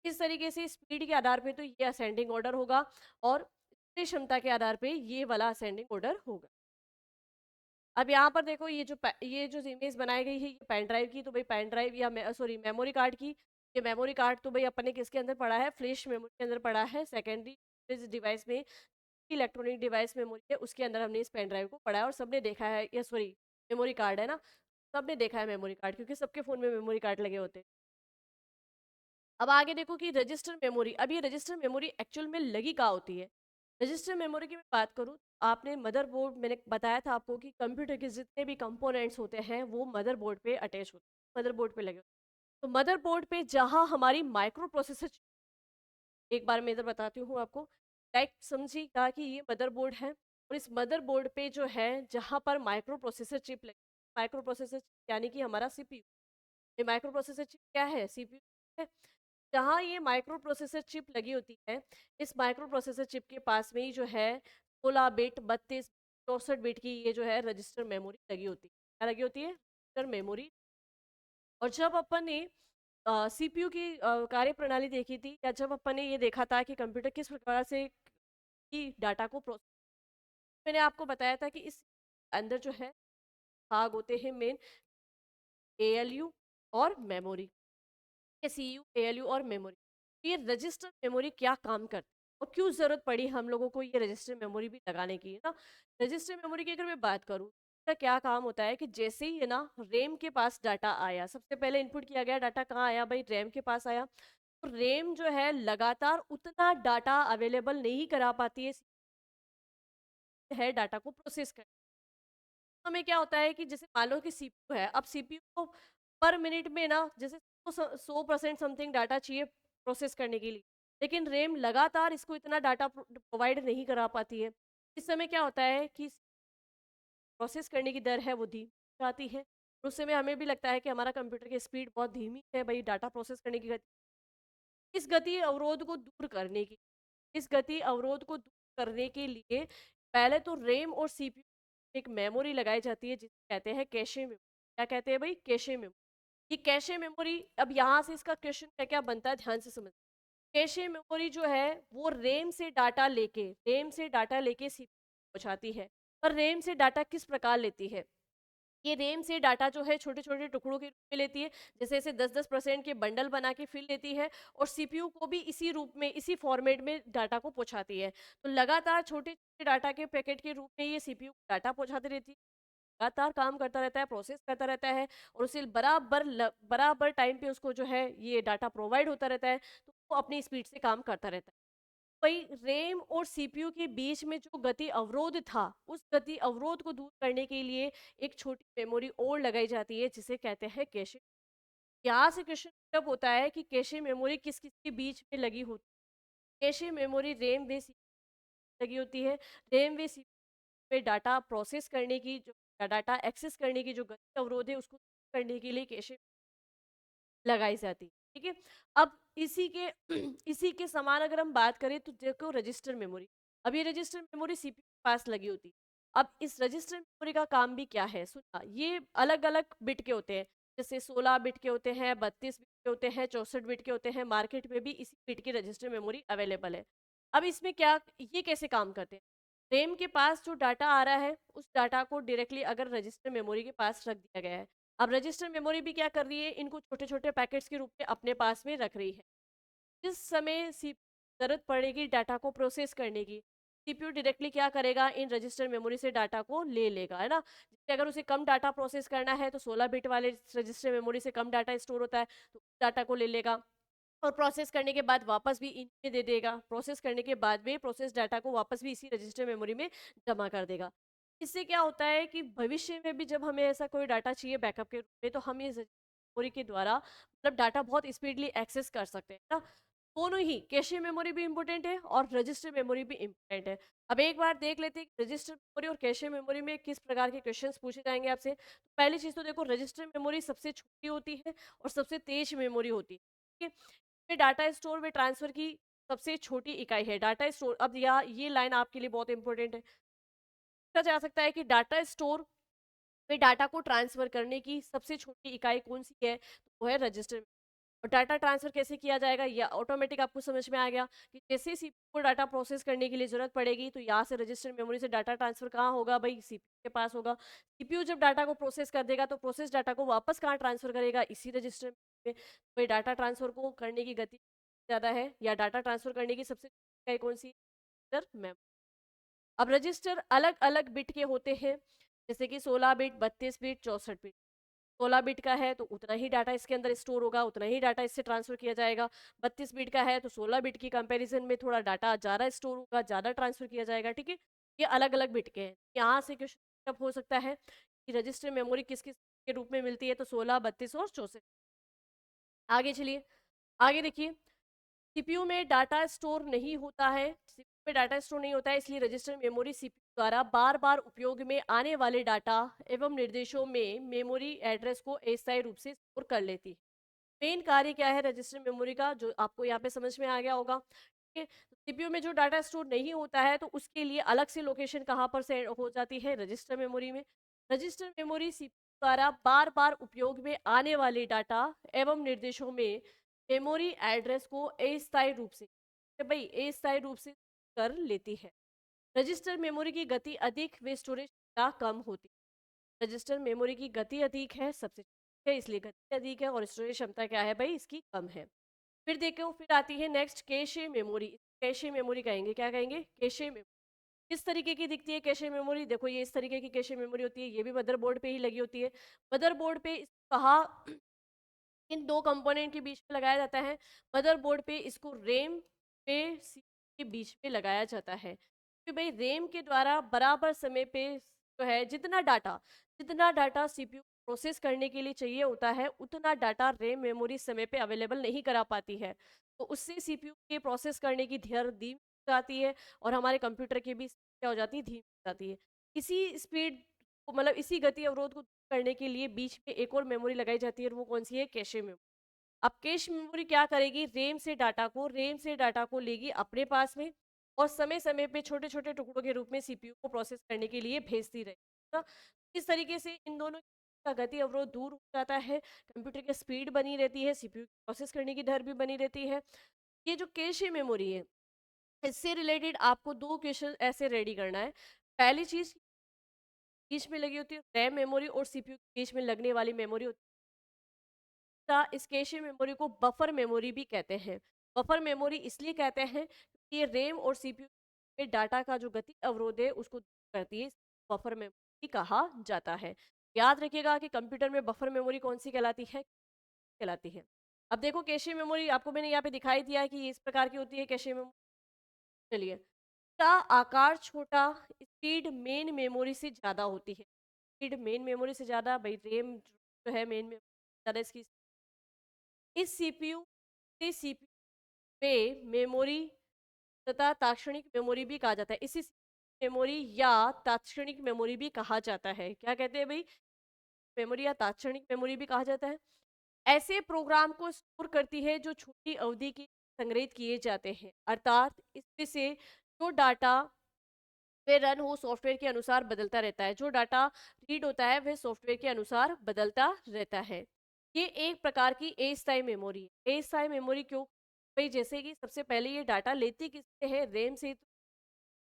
[SPEAKER 1] इस तरीके से स्पीड के आधार पे तो ये असेंडिंग ऑर्डर होगा, और स्टोरेज क्षमता के आधार पे ये वाला असेंडिंग ऑर्डर होगा। अब यहाँ पर देखो ये जो इमेज बनाई गई है ये पेन ड्राइव की, तो भाई पेन ड्राइव या सॉरी मेमोरी कार्ड की। ये मेमोरी कार्ड तो भाई अपने किसके अंदर पड़ा है? फ्लैश मेमोरी के अंदर पड़ा है। सेकेंडरी डिवाइस में इलेक्ट्रॉनिक डिवाइस मेमोरी है उसके अंदर हमने इस पेन ड्राइव को पढ़ा है, और सबने देखा है, या सॉरी मेमोरी कार्ड है ना, सबने देखा है मेमोरी कार्ड, क्योंकि सबके फ़ोन में मेमोरी कार्ड लगे होते हैं। अब आगे देखो कि रजिस्टर मेमोरी। अब ये रजिस्टर मेमोरी एक्चुअल में लगी कहाँ होती है? रजिस्टर मेमोरी की मैं बात करूँ, आपने मदरबोर्ड, मैंने बताया था आपको कि कंप्यूटर के जितने भी कंपोनेंट्स होते हैं वो मदरबोर्ड पे अटैच होते हैं, मदरबोर्ड पे लगे होते हैं। तो मदरबोर्ड पे जहाँ हमारी माइक्रो प्रोसेसर, एक बार मैं इधर बताती हूँ आपको, लाइक समझिएगा कि ये मदरबोर्ड है, और इस मदरबोर्ड पे जो है जहाँ पर माइक्रो प्रोसेसर चिप लगी, माइक्रो प्रोसेसर यानी कि हमारा सीपीयू, ये माइक्रो प्रोसेसर चिप क्या है? सीपीयू है। जहाँ ये माइक्रो प्रोसेसर चिप लगी होती है, इस माइक्रो प्रोसेसर चिप के पास में ही जो है 16 बिट, 32, 64 बिट की ये जो है रजिस्टर मेमोरी लगी होती है। क्या लगी होती है? Register memory. और जब अपन ने सीपीयू की कार्यप्रणाली देखी थी, या जब अपन ने ये देखा था कि कंप्यूटर किस प्रकार से की डाटा को प्रोसेस, मैंने आपको बताया था कि इस अंदर जो है भाग होते हैं मेन, एएलयू और मेमोरी, सीयू, एएलयू और मेमोरी। तो ये रजिस्टर मेमोरी क्या काम करती है और क्यों जरूरत पड़ी हम लोगों को ये रजिस्टर मेमोरी भी लगाने की, है ना? रजिस्टर मेमोरी की अगर मैं बात करूँ, इसका क्या काम होता है कि जैसे ही है ना रैम के पास डाटा आया, सबसे पहले इनपुट किया गया डाटा कहाँ आया भाई? रैम के पास आया। तो रैम जो है लगातार उतना डाटा अवेलेबल नहीं करा पाती है डाटा को प्रोसेस कर। हमें क्या होता है कि जैसे मान लो कि सीपीयू है, अब सीपीयू को पर मिनट में ना जैसे 100% समथिंग डाटा चाहिए प्रोसेस करने के लिए, लेकिन रैम लगातार इसको इतना डाटा प्रोवाइड नहीं करा पाती है। इस समय क्या होता है कि प्रोसेस करने की दर है वो धीमी हो जाती है। उस समय हमें भी लगता है कि हमारा कंप्यूटर की स्पीड बहुत धीमी है भाई, डाटा प्रोसेस करने की गति। इस गति अवरोध को दूर करने की इस गति अवरोध को दूर करने के लिए पहले तो रैम और सीपीयू एक मेमोरी लगाई जाती है जिसे कहते हैं कैशे मेमोरी। क्या कहते हैं भाई? Cache memory. ये कैशे मेमोरी, अब यहाँ से इसका क्वेश्चन क्या क्या बनता है, ध्यान से समझ। कैशे मेमोरी जो है वो रैम से डाटा लेके सीपीयू पहुंचाती है। पर रैम से डाटा किस प्रकार लेती है? ये रैम से डाटा जो है छोटे छोटे टुकड़ों के रूप में लेती है, जैसे ऐसे 10-10% के बंडल बना के फिर लेती है, और सीपीयू को भी इसी रूप में, इसी फॉर्मेट में डाटा को पहुंचाती है। तो लगातार छोटे छोटे डाटा के पैकेट के रूप में ये सीपीयू डाटा पहुंचाती रहती है, लगातार काम करता रहता है, प्रोसेस करता रहता है, और उसे बराबर टाइम पे उसको जो है ये डाटा प्रोवाइड होता रहता है, तो वो अपनी स्पीड से काम करता रहता है। वही रैम और सीपीयू के बीच में जो गति अवरोध था, उस गति अवरोध को दूर करने के लिए एक छोटी मेमोरी और लगाई जाती है जिसे कहते हैं कैशे। यहाँ से क्वेश्चन तब होता है कि कैशे मेमोरी किस किस के बीच में लगी होती है? कैशे मेमोरी रैम व सीपीयू लगी होती है। रैम व सीपीयू में डाटा प्रोसेस करने की जो, डाटा एक्सेस करने की जो गति अवरोध है उसको दूर करने के लिए कैशे लगाई जाती है। ठीक है। अब इसी के इसी के समान अगर हम बात करें तो देखो रजिस्टर मेमोरी। अब ये रजिस्टर मेमोरी सीपीयू के पास लगी होती है। अब इस रजिस्टर मेमोरी का काम भी क्या है सुना, ये अलग अलग बिट के होते हैं, जैसे 16 बिट के होते हैं, 32 बिट के होते हैं, 64 बिट के होते हैं। मार्केट में भी इसी बिट की रजिस्टर मेमोरी अवेलेबल है। अब इसमें क्या, ये कैसे काम करते हैं? रैम के पास जो डाटा आ रहा है उस डाटा को डायरेक्टली अगर रजिस्टर मेमोरी के पास रख दिया गया है, अब रजिस्टर मेमोरी भी क्या कर रही है, इनको छोटे छोटे पैकेट्स के रूप में अपने पास में रख रही है। जिस समय सी जरूरत पड़ेगी डाटा को प्रोसेस करने की, सीपीयू डायरेक्टली क्या करेगा, इन रजिस्टर मेमोरी से डाटा को ले लेगा, है ना? जैसे अगर उसे कम डाटा प्रोसेस करना है तो 16 बिट वाले रजिस्टर मेमोरी से कम डाटा स्टोर होता है, तो डाटा को ले लेगा और प्रोसेस करने के बाद वापस भी इनमें दे देगा। प्रोसेस करने के बाद में प्रोसेस डाटा को वापस भी इसी रजिस्टर मेमोरी में जमा कर देगा। इससे क्या होता है कि भविष्य में भी जब हमें ऐसा कोई डाटा चाहिए बैकअप के रूप में, तो हम इस मेमोरी के द्वारा मतलब डाटा बहुत स्पीडली एक्सेस कर सकते हैं ना। दोनों ही, कैशे मेमोरी भी इंपॉर्टेंट है और रजिस्टर मेमोरी भी इंपॉर्टेंट है। अब एक बार देख लेते हैं कि रजिस्टर मेमोरी और कैशे मेमोरी में किस प्रकार के क्वेश्चंस पूछे जाएंगे आपसे। तो पहली चीज तो देखो, रजिस्टर मेमोरी सबसे छोटी होती है और सबसे तेज मेमोरी होती है। ठीक है। ये डाटा स्टोर में ट्रांसफर की सबसे छोटी इकाई है। डाटा स्टोर, अब यहाँ ये लाइन आपके लिए बहुत इंपॉर्टेंट है। पूछा जा सकता है कि डाटा स्टोर में डाटा को ट्रांसफर करने की सबसे छोटी इकाई कौन सी है, तो वो है रजिस्टर। और डाटा ट्रांसफर कैसे किया जाएगा, या ऑटोमेटिक आपको समझ में आ गया कि जैसे ही सीपीयू को डाटा प्रोसेस करने के लिए जरूरत पड़ेगी तो यहाँ से रजिस्टर मेमोरी से डाटा ट्रांसफर कहाँ होगा भाई? सीपीयू के पास होगा। सीपीयू जब डाटा को प्रोसेस कर देगा तो प्रोसेस डाटा को वापस कहाँ ट्रांसफर करेगा? इसी रजिस्टर में। तो डाटा ट्रांसफर को करने की गति ज़्यादा है, या डाटा ट्रांसफर करने की सबसे इकाई कौन सी है? मेमोरी। अब रजिस्टर अलग अलग बिट के होते हैं, जैसे कि 16 बिट, 32 बिट, 64 बिट। 16 बिट का है तो उतना ही डाटा इसके अंदर स्टोर होगा, उतना ही डाटा इससे ट्रांसफर किया जाएगा। 32 बिट का है तो 16 बिट की कंपैरिजन में थोड़ा डाटा ज़्यादा स्टोर होगा, ज़्यादा ट्रांसफर किया जाएगा। ठीक है। ये अलग अलग बिट के हैं। यहाँ से क्वेश्चन हो सकता है कि रजिस्टर मेमोरी किस किस के रूप में मिलती है, तो 16, 32 और 64। आगे चलिए, आगे देखिए, सीपीयू में डाटा स्टोर नहीं होता है। में डाटा स्टोर नहीं होता है, इसलिए रजिस्टर मेमोरी सीपीयू द्वारा बार बार उपयोग में आने वाले डाटा एवं निर्देशों में मेमोरी एड्रेस को अस्थायी रूप से स्टोर कर लेती है। मेन कार्य क्या है रजिस्टर मेमोरी का, जो आपको यहाँ पे समझ में आ गया होगा। ठीक है, सीपीयू में जो डाटा स्टोर नहीं होता है तो उसके लिए अलग से लोकेशन कहाँ पर से हो जाती है, रजिस्टर मेमोरी में। रजिस्टर मेमोरी सीपीयू द्वारा बार बार उपयोग में आने वाले डाटा एवं निर्देशों में मेमोरी एड्रेस को अस्थायी रूप से, भाई अस्थायी रूप से कर लेती है। रजिस्टर मेमोरी की गति अधिक व स्टोरेज क्षमता कम होती है। रजिस्टर मेमोरी की गति अधिक है, सबसे ठीक है, इसलिए गति अधिक है, और स्टोरेज क्षमता क्या है भाई, इसकी कम है। फिर देखो, फिर आती है next cache memory. Cache memory कहेंगे, क्या कहेंगे, कैशे मेमोरी। किस तरीके की दिखती है कैशे मेमोरी, देखो ये इस तरीके की कैशे मेमोरी होती है, ये भी मदरबोर्ड पे ही लगी होती है। मदरबोर्ड पे कहा इन दो कंपोनेंट के बीच में लगाया जाता है। मदरबोर्ड पे इसको रैम पे सीपीयू के बीच में लगाया जाता है, क्योंकि भाई रैम के द्वारा बराबर समय पे जो है जितना डाटा सीपीयू प्रोसेस करने के लिए चाहिए होता है, उतना डाटा रैम मेमोरी समय पे अवेलेबल नहीं करा पाती है। तो उससे सीपीयू के प्रोसेस करने की धीर धीमी हो जाती है, और हमारे कंप्यूटर की भी क्या हो जाती है, धीमी हो जाती है। इसी स्पीड मतलब इसी गति अवरोध को करने के लिए बीच में एक और मेमोरी लगाई जाती है, और वो कौन सी है, कैशे मेमोरी। अब कैश मेमोरी क्या करेगी, रैम से डाटा को लेगी अपने पास में, और समय समय पे छोटे छोटे टुकड़ों के रूप में सीपीयू को प्रोसेस करने के लिए भेजती रहेगी ना। इस तरीके से इन दोनों का गति अवरोध दूर हो जाता है, कंप्यूटर की स्पीड बनी रहती है, सीपीयू प्रोसेस करने की दर भी बनी रहती है। ये जो कैशे मेमोरी है, इससे रिलेटेड आपको दो क्वेश्चन ऐसे रेडी करना है। पहली चीज, बीच में लगी होती है रैम मेमोरी, और सीपीयू के बीच में लगने वाली मेमोरी होती है। इस कैशे मेमोरी को बफर मेमोरी भी कहते हैं। बफर मेमोरी इसलिए कहते हैं क्योंकि ये रैम और सीपीयू में डाटा का जो गति अवरोध है उसको दूर करती है, बफर मेमोरी कहा जाता है। याद रखिएगा कि कंप्यूटर में बफर मेमोरी कौन सी कहलाती है। अब देखो कैशे मेमोरी आपको मैंने यहाँ पे दिखाई दिया है कि ये इस प्रकार की होती है कैशे मेमोरी। चलिए, का आकार छोटा, स्पीड मेन मेमोरी से ज़्यादा होती है। स्पीड मेन मेमोरी से ज़्यादा, भाई रैम जो है मेन मेमोरी ज़्यादा इसकी। इस सीपीयू से सीपीयू पे मेमोरी तथा ताक्षणिक मेमोरी भी कहा जाता है। इसी मेमोरी या ताक्षणिक मेमोरी भी कहा जाता है। क्या कहते हैं भाई, मेमोरी या ताक्षणिक मेमोरी भी कहा जाता है। ऐसे प्रोग्राम को स्टोर करती है जो छोटी अवधि के संग्रहित किए जाते हैं, अर्थात इसमें से जो डाटा वे रन हो सॉफ्टवेयर के अनुसार बदलता रहता है। जो डाटा रीड होता है वह सॉफ्टवेयर के अनुसार बदलता रहता है। ये एक प्रकार की अस्थायी मेमोरी है। अस्थायी मेमोरी क्यों, भाई जैसे कि सबसे पहले ये डाटा लेती किससे है, रैम से।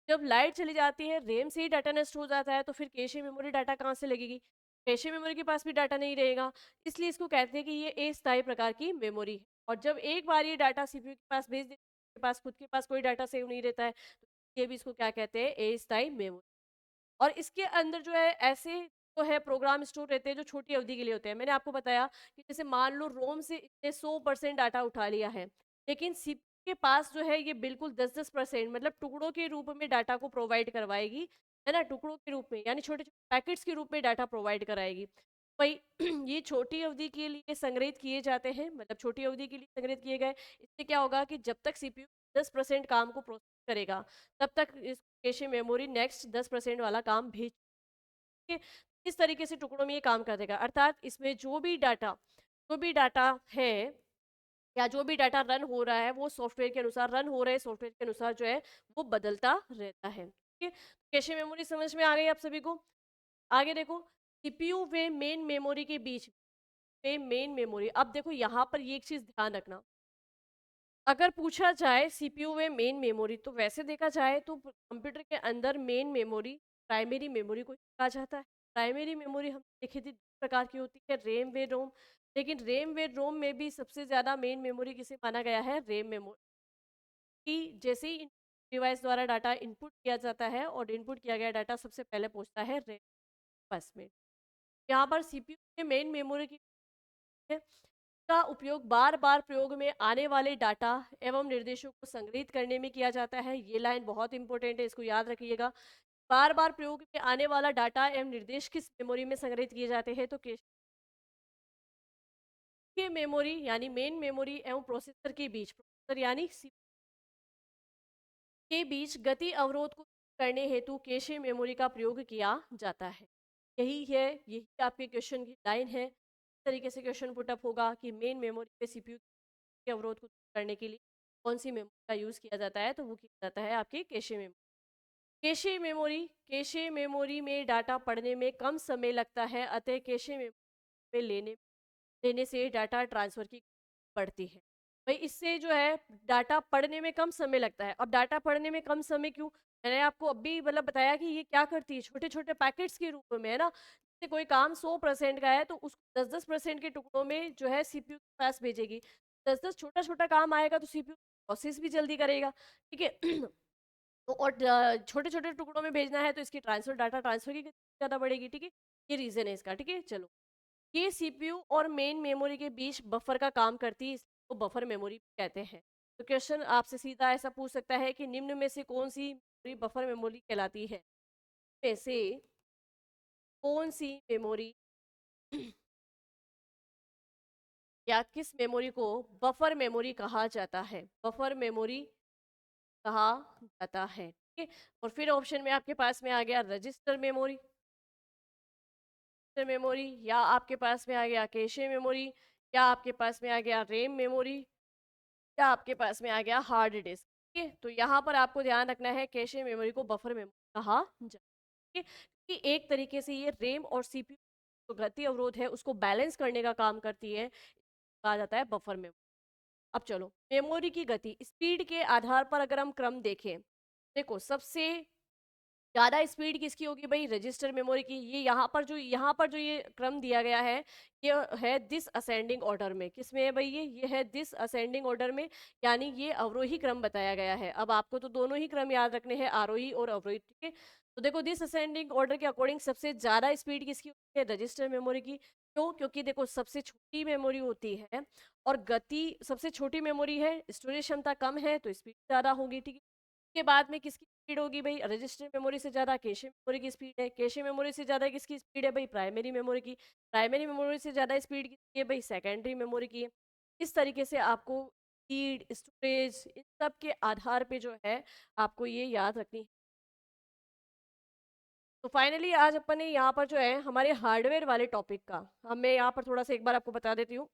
[SPEAKER 1] जब लाइट चली जाती है, रैम से ही डाटा नष्ट हो जाता है, तो फिर कैशे मेमोरी डाटा कहाँ से लगेगी, कैशे मेमोरी के पास भी डाटा नहीं रहेगा। इसलिए इसको कहते हैं कि ये अस्थायी प्रकार की मेमोरी है। और जब एक बार ये डाटा सीपीयू के पास भेज देते हैं, के पास खुद के पास कोई डाटा सेव नहीं रहता है, तो ये भी इसको क्या कहते हैं, अस्थायी मेमोरी। और इसके अंदर जो है ऐसे जो है प्रोग्राम स्टोर रहते हैं जो छोटी अवधि के लिए होते हैं। मैंने आपको बताया कि जैसे मान लो रोम से इसने 100% डाटा उठा लिया है, लेकिन सीपीयू के पास जो है ये बिल्कुल 10-10% मतलब टुकड़ों के रूप में डाटा को प्रोवाइड करवाएगी, है ना, टुकड़ों के रूप में, यानी छोटे छोटे पैकेट्स के रूप में डाटा प्रोवाइड कराएगी। भाई ये छोटी अवधि के लिए संग्रहित किए जाते हैं, मतलब छोटी अवधि के लिए संग्रहित किए गए। इससे क्या होगा कि जब तक सीपीयू 10% काम को प्रोसेस करेगा, तब तक इस कैशे मेमोरी नेक्स्ट 10% वाला काम भेज के इस तरीके से टुकड़ों में ये काम कर देगा। अर्थात इसमें जो भी डाटा है या जो भी डाटा रन हो रहा है वो सॉफ्टवेयर के अनुसार रन हो रहा है, सॉफ्टवेयर के अनुसार जो है वो बदलता रहता है। ठीक है, कैशे मेमोरी समझ में आ गई आप सभी को। आगे देखो, सीपीयू व मेन मेमोरी के बीच में मेन मेमोरी। अब देखो यहाँ पर ये एक चीज ध्यान रखना, अगर पूछा जाए सीपीयू व मेन मेमोरी, तो वैसे देखा जाए तो कंप्यूटर के अंदर मेन मेमोरी प्राइमरी मेमोरी को कहा जाता है। प्राइमरी मेमोरी हम देखे थे दो प्रकार की होती है, रैम व रोम। लेकिन रैम व रोम में भी सबसे ज्यादा मेन मेमोरी किसे माना गया है, रैम मेमोरी। कि जैसे ही डिवाइस द्वारा डाटा इनपुट किया जाता है और इनपुट किया गया डाटा सबसे पहले पहुंचता है रैम बस में। यहाँ पर सीपीयू में मेन मेमोरी की है, का उपयोग बार बार प्रयोग में आने वाले डाटा एवं निर्देशों को संग्रहित करने में किया जाता है। ये लाइन बहुत इंपॉर्टेंट है, इसको याद रखिएगा। बार बार प्रयोग में आने वाला डाटा एवं निर्देश किस मेमोरी में संग्रहित किए जाते हैं, तो के मेमोरी यानी मेन मेमोरी एवं प्रोसेसर के बीच, प्रोसेसर यानी के बीच गति अवरोध को करने हेतु कैशे मेमोरी का प्रयोग किया जाता है। यही आपके क्वेश्चन की लाइन है। इस तरीके से क्वेश्चन पुटअप होगा कि मेन मेमोरी पे सीपीयू के अवरोध को दूर करने के लिए कौन सी मेमोरी का यूज़ किया जाता है, तो वो किया जाता है आपकी कैशे मेमोरी। कैशे मेमोरी में डाटा पढ़ने में कम समय लगता है, अतः कैशे मेमोरी में लेने से डाटा ट्रांसफ़र की पड़ती है। भाई इससे जो है डाटा पढ़ने में कम समय लगता है। अब डाटा पढ़ने में कम समय क्यों? मैंने आपको अभी मतलब बताया कि ये क्या करती है, छोटे-छोटे पैकेट्स के रूप में, है ना? जैसे कोई काम 100% का है तो उसको 10-10% के टुकड़ों में जो है सीपीयू के पास भेजेगी। 10-10 छोटा-छोटा काम आएगा तो सीपीयू प्रोसेस भी जल्दी करेगा, ठीक है? तो और छोटे-छोटे टुकड़ों में भेजना है तो इसकी डाटा ट्रांसफ़र की गति ज़्यादा बढ़ेगी, ठीक है? ये रीज़न है इसका, ठीक है? चलो। ये सीपीयू और मेन मेमोरी के बीच बफर का काम करती है, इसको बफर मेमोरी कहते हैं। तो क्वेश्चन आपसे सीधा ऐसा पूछ सकता है कि निम्न में से कौन सी मेमोरी बफर मेमोरी कहलाती है? में से कौन सी मेमोरी या किस मेमोरी को बफर मेमोरी कहा जाता है? बफर मेमोरी कहा जाता है, ठीक है? और फिर ऑप्शन में आपके पास में आ गया रजिस्टर मेमोरी मेमोरी, या आपके पास में आ गया कैशे मेमोरी, या आपके पास में आ गया रैम मेमोरी, या आपके पास में आ गया हार्ड डिस्क। ठीक है, तो यहाँ पर आपको ध्यान रखना है कैशे मेमोरी को बफर मेमोरी कहा जाता है, कि एक तरीके से ये रैम और सीपीयू जो गति अवरोध है उसको बैलेंस करने का काम करती है, कहा जाता है बफर मेमोरी। अब चलो मेमोरी की गति स्पीड के आधार पर अगर हम क्रम देखें, देखो सबसे ज़्यादा स्पीड किसकी होगी भाई? रजिस्टर मेमोरी की। ये यहाँ पर जो ये क्रम दिया गया है, ये है दिस असेंडिंग ऑर्डर में। किस में है भाई? ये है दिस असेंडिंग ऑर्डर में, यानी ये अवरोही क्रम बताया गया है। अब आपको तो दोनों ही क्रम याद रखने हैं, आरोही और अवरोही, ठीक है? तो देखो दिस असेंडिंग ऑर्डर के अकॉर्डिंग सबसे ज़्यादा स्पीड किसकी होती है? रजिस्टर मेमोरी की। क्यों? क्योंकि देखो सबसे छोटी मेमोरी होती है और गति सबसे छोटी मेमोरी है, स्टोरेज क्षमता कम है तो स्पीड ज़्यादा होगी, ठीक है? के बाद में किसकी स्पीड होगी भाई? रजिस्टर मेमोरी से ज़्यादा कैशे मेमोरी की स्पीड है। कैशे मेमोरी से ज़्यादा किसकी स्पीड है भाई? प्राइमरी मेमोरी की। प्राइमरी मेमोरी से ज़्यादा स्पीड किसकी है भाई? सेकेंडरी मेमोरी की। इस तरीके से आपको स्पीड, स्टोरेज इन सब के आधार पे जो है आपको ये याद रखनी है। तो फाइनली आज अपन ने यहाँ पर जो है हमारे हार्डवेयर वाले टॉपिक का, हम मैं यहाँ पर थोड़ा सा एक बार आपको बता देती हूँ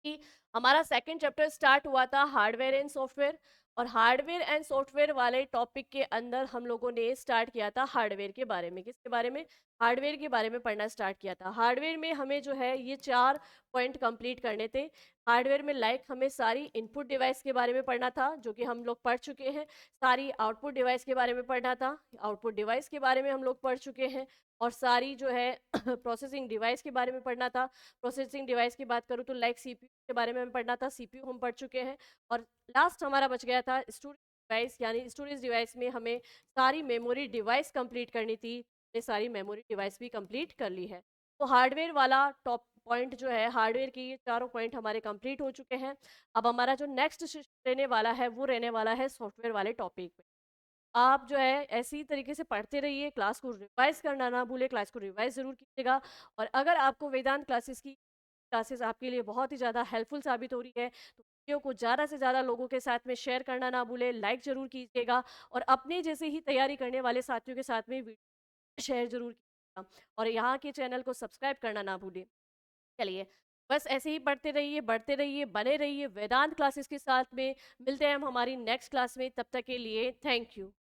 [SPEAKER 1] कि हमारा सेकंड चैप्टर स्टार्ट हुआ था हार्डवेयर एंड सॉफ्टवेयर, और हार्डवेयर एंड सॉफ्टवेयर वाले टॉपिक के अंदर हम लोगों ने स्टार्ट किया था हार्डवेयर के बारे में। किसके बारे में? हार्डवेयर के बारे में पढ़ना स्टार्ट किया था। हार्डवेयर में हमें जो है ये 4 पॉइंट कंप्लीट करने थे। हार्डवेयर में हमें सारी इनपुट डिवाइस के बारे में पढ़ना था, जो कि हम लोग पढ़ चुके हैं। सारी आउटपुट डिवाइस के बारे में पढ़ना था, आउटपुट डिवाइस के बारे में हम लोग पढ़ चुके हैं। और सारी जो है प्रोसेसिंग डिवाइस के बारे में पढ़ना था। प्रोसेसिंग डिवाइस की बात करूँ तो सीपीयू के बारे में हमें पढ़ना था, सीपीयू हम पढ़ चुके हैं। और लास्ट हमारा बच गया था स्टोरेज डिवाइस, यानी स्टोरेज डिवाइस में हमें सारी मेमोरी डिवाइस कंप्लीट करनी थी। हमने सारी मेमोरी डिवाइस भी कंप्लीट कर ली है। तो हार्डवेयर वाला टॉप पॉइंट जो है, हार्डवेयर के ये चारों पॉइंट हमारे कंप्लीट हो चुके हैं। अब हमारा जो नेक्स्ट रहने वाला है वो रहने वाला है सॉफ्टवेयर वाले टॉपिक में। आप जो है ऐसी तरीके से पढ़ते रहिए, क्लास को रिवाइज करना ना भूले, क्लास को रिवाइज ज़रूर कीजिएगा। और अगर आपको वेदांत क्लासेस आपके लिए बहुत ही ज़्यादा हेल्पफुल साबित हो रही है, तो वीडियो को ज़्यादा से ज़्यादा लोगों के साथ में शेयर करना ना भूले, लाइक ज़रूर कीजिएगा। और अपने जैसे ही तैयारी करने वाले साथियों के साथ में वीडियो शेयर ज़रूर कीजिएगा, और यहाँ के चैनल को सब्सक्राइब करना ना भूलिए। चलिए, बस ऐसे ही पढ़ते रहिए, बढ़ते रहिए, बने रहिए वेदांत क्लासेस के साथ में। मिलते हैं हम हमारी नेक्स्ट क्लास में, तब तक के लिए थैंक यू।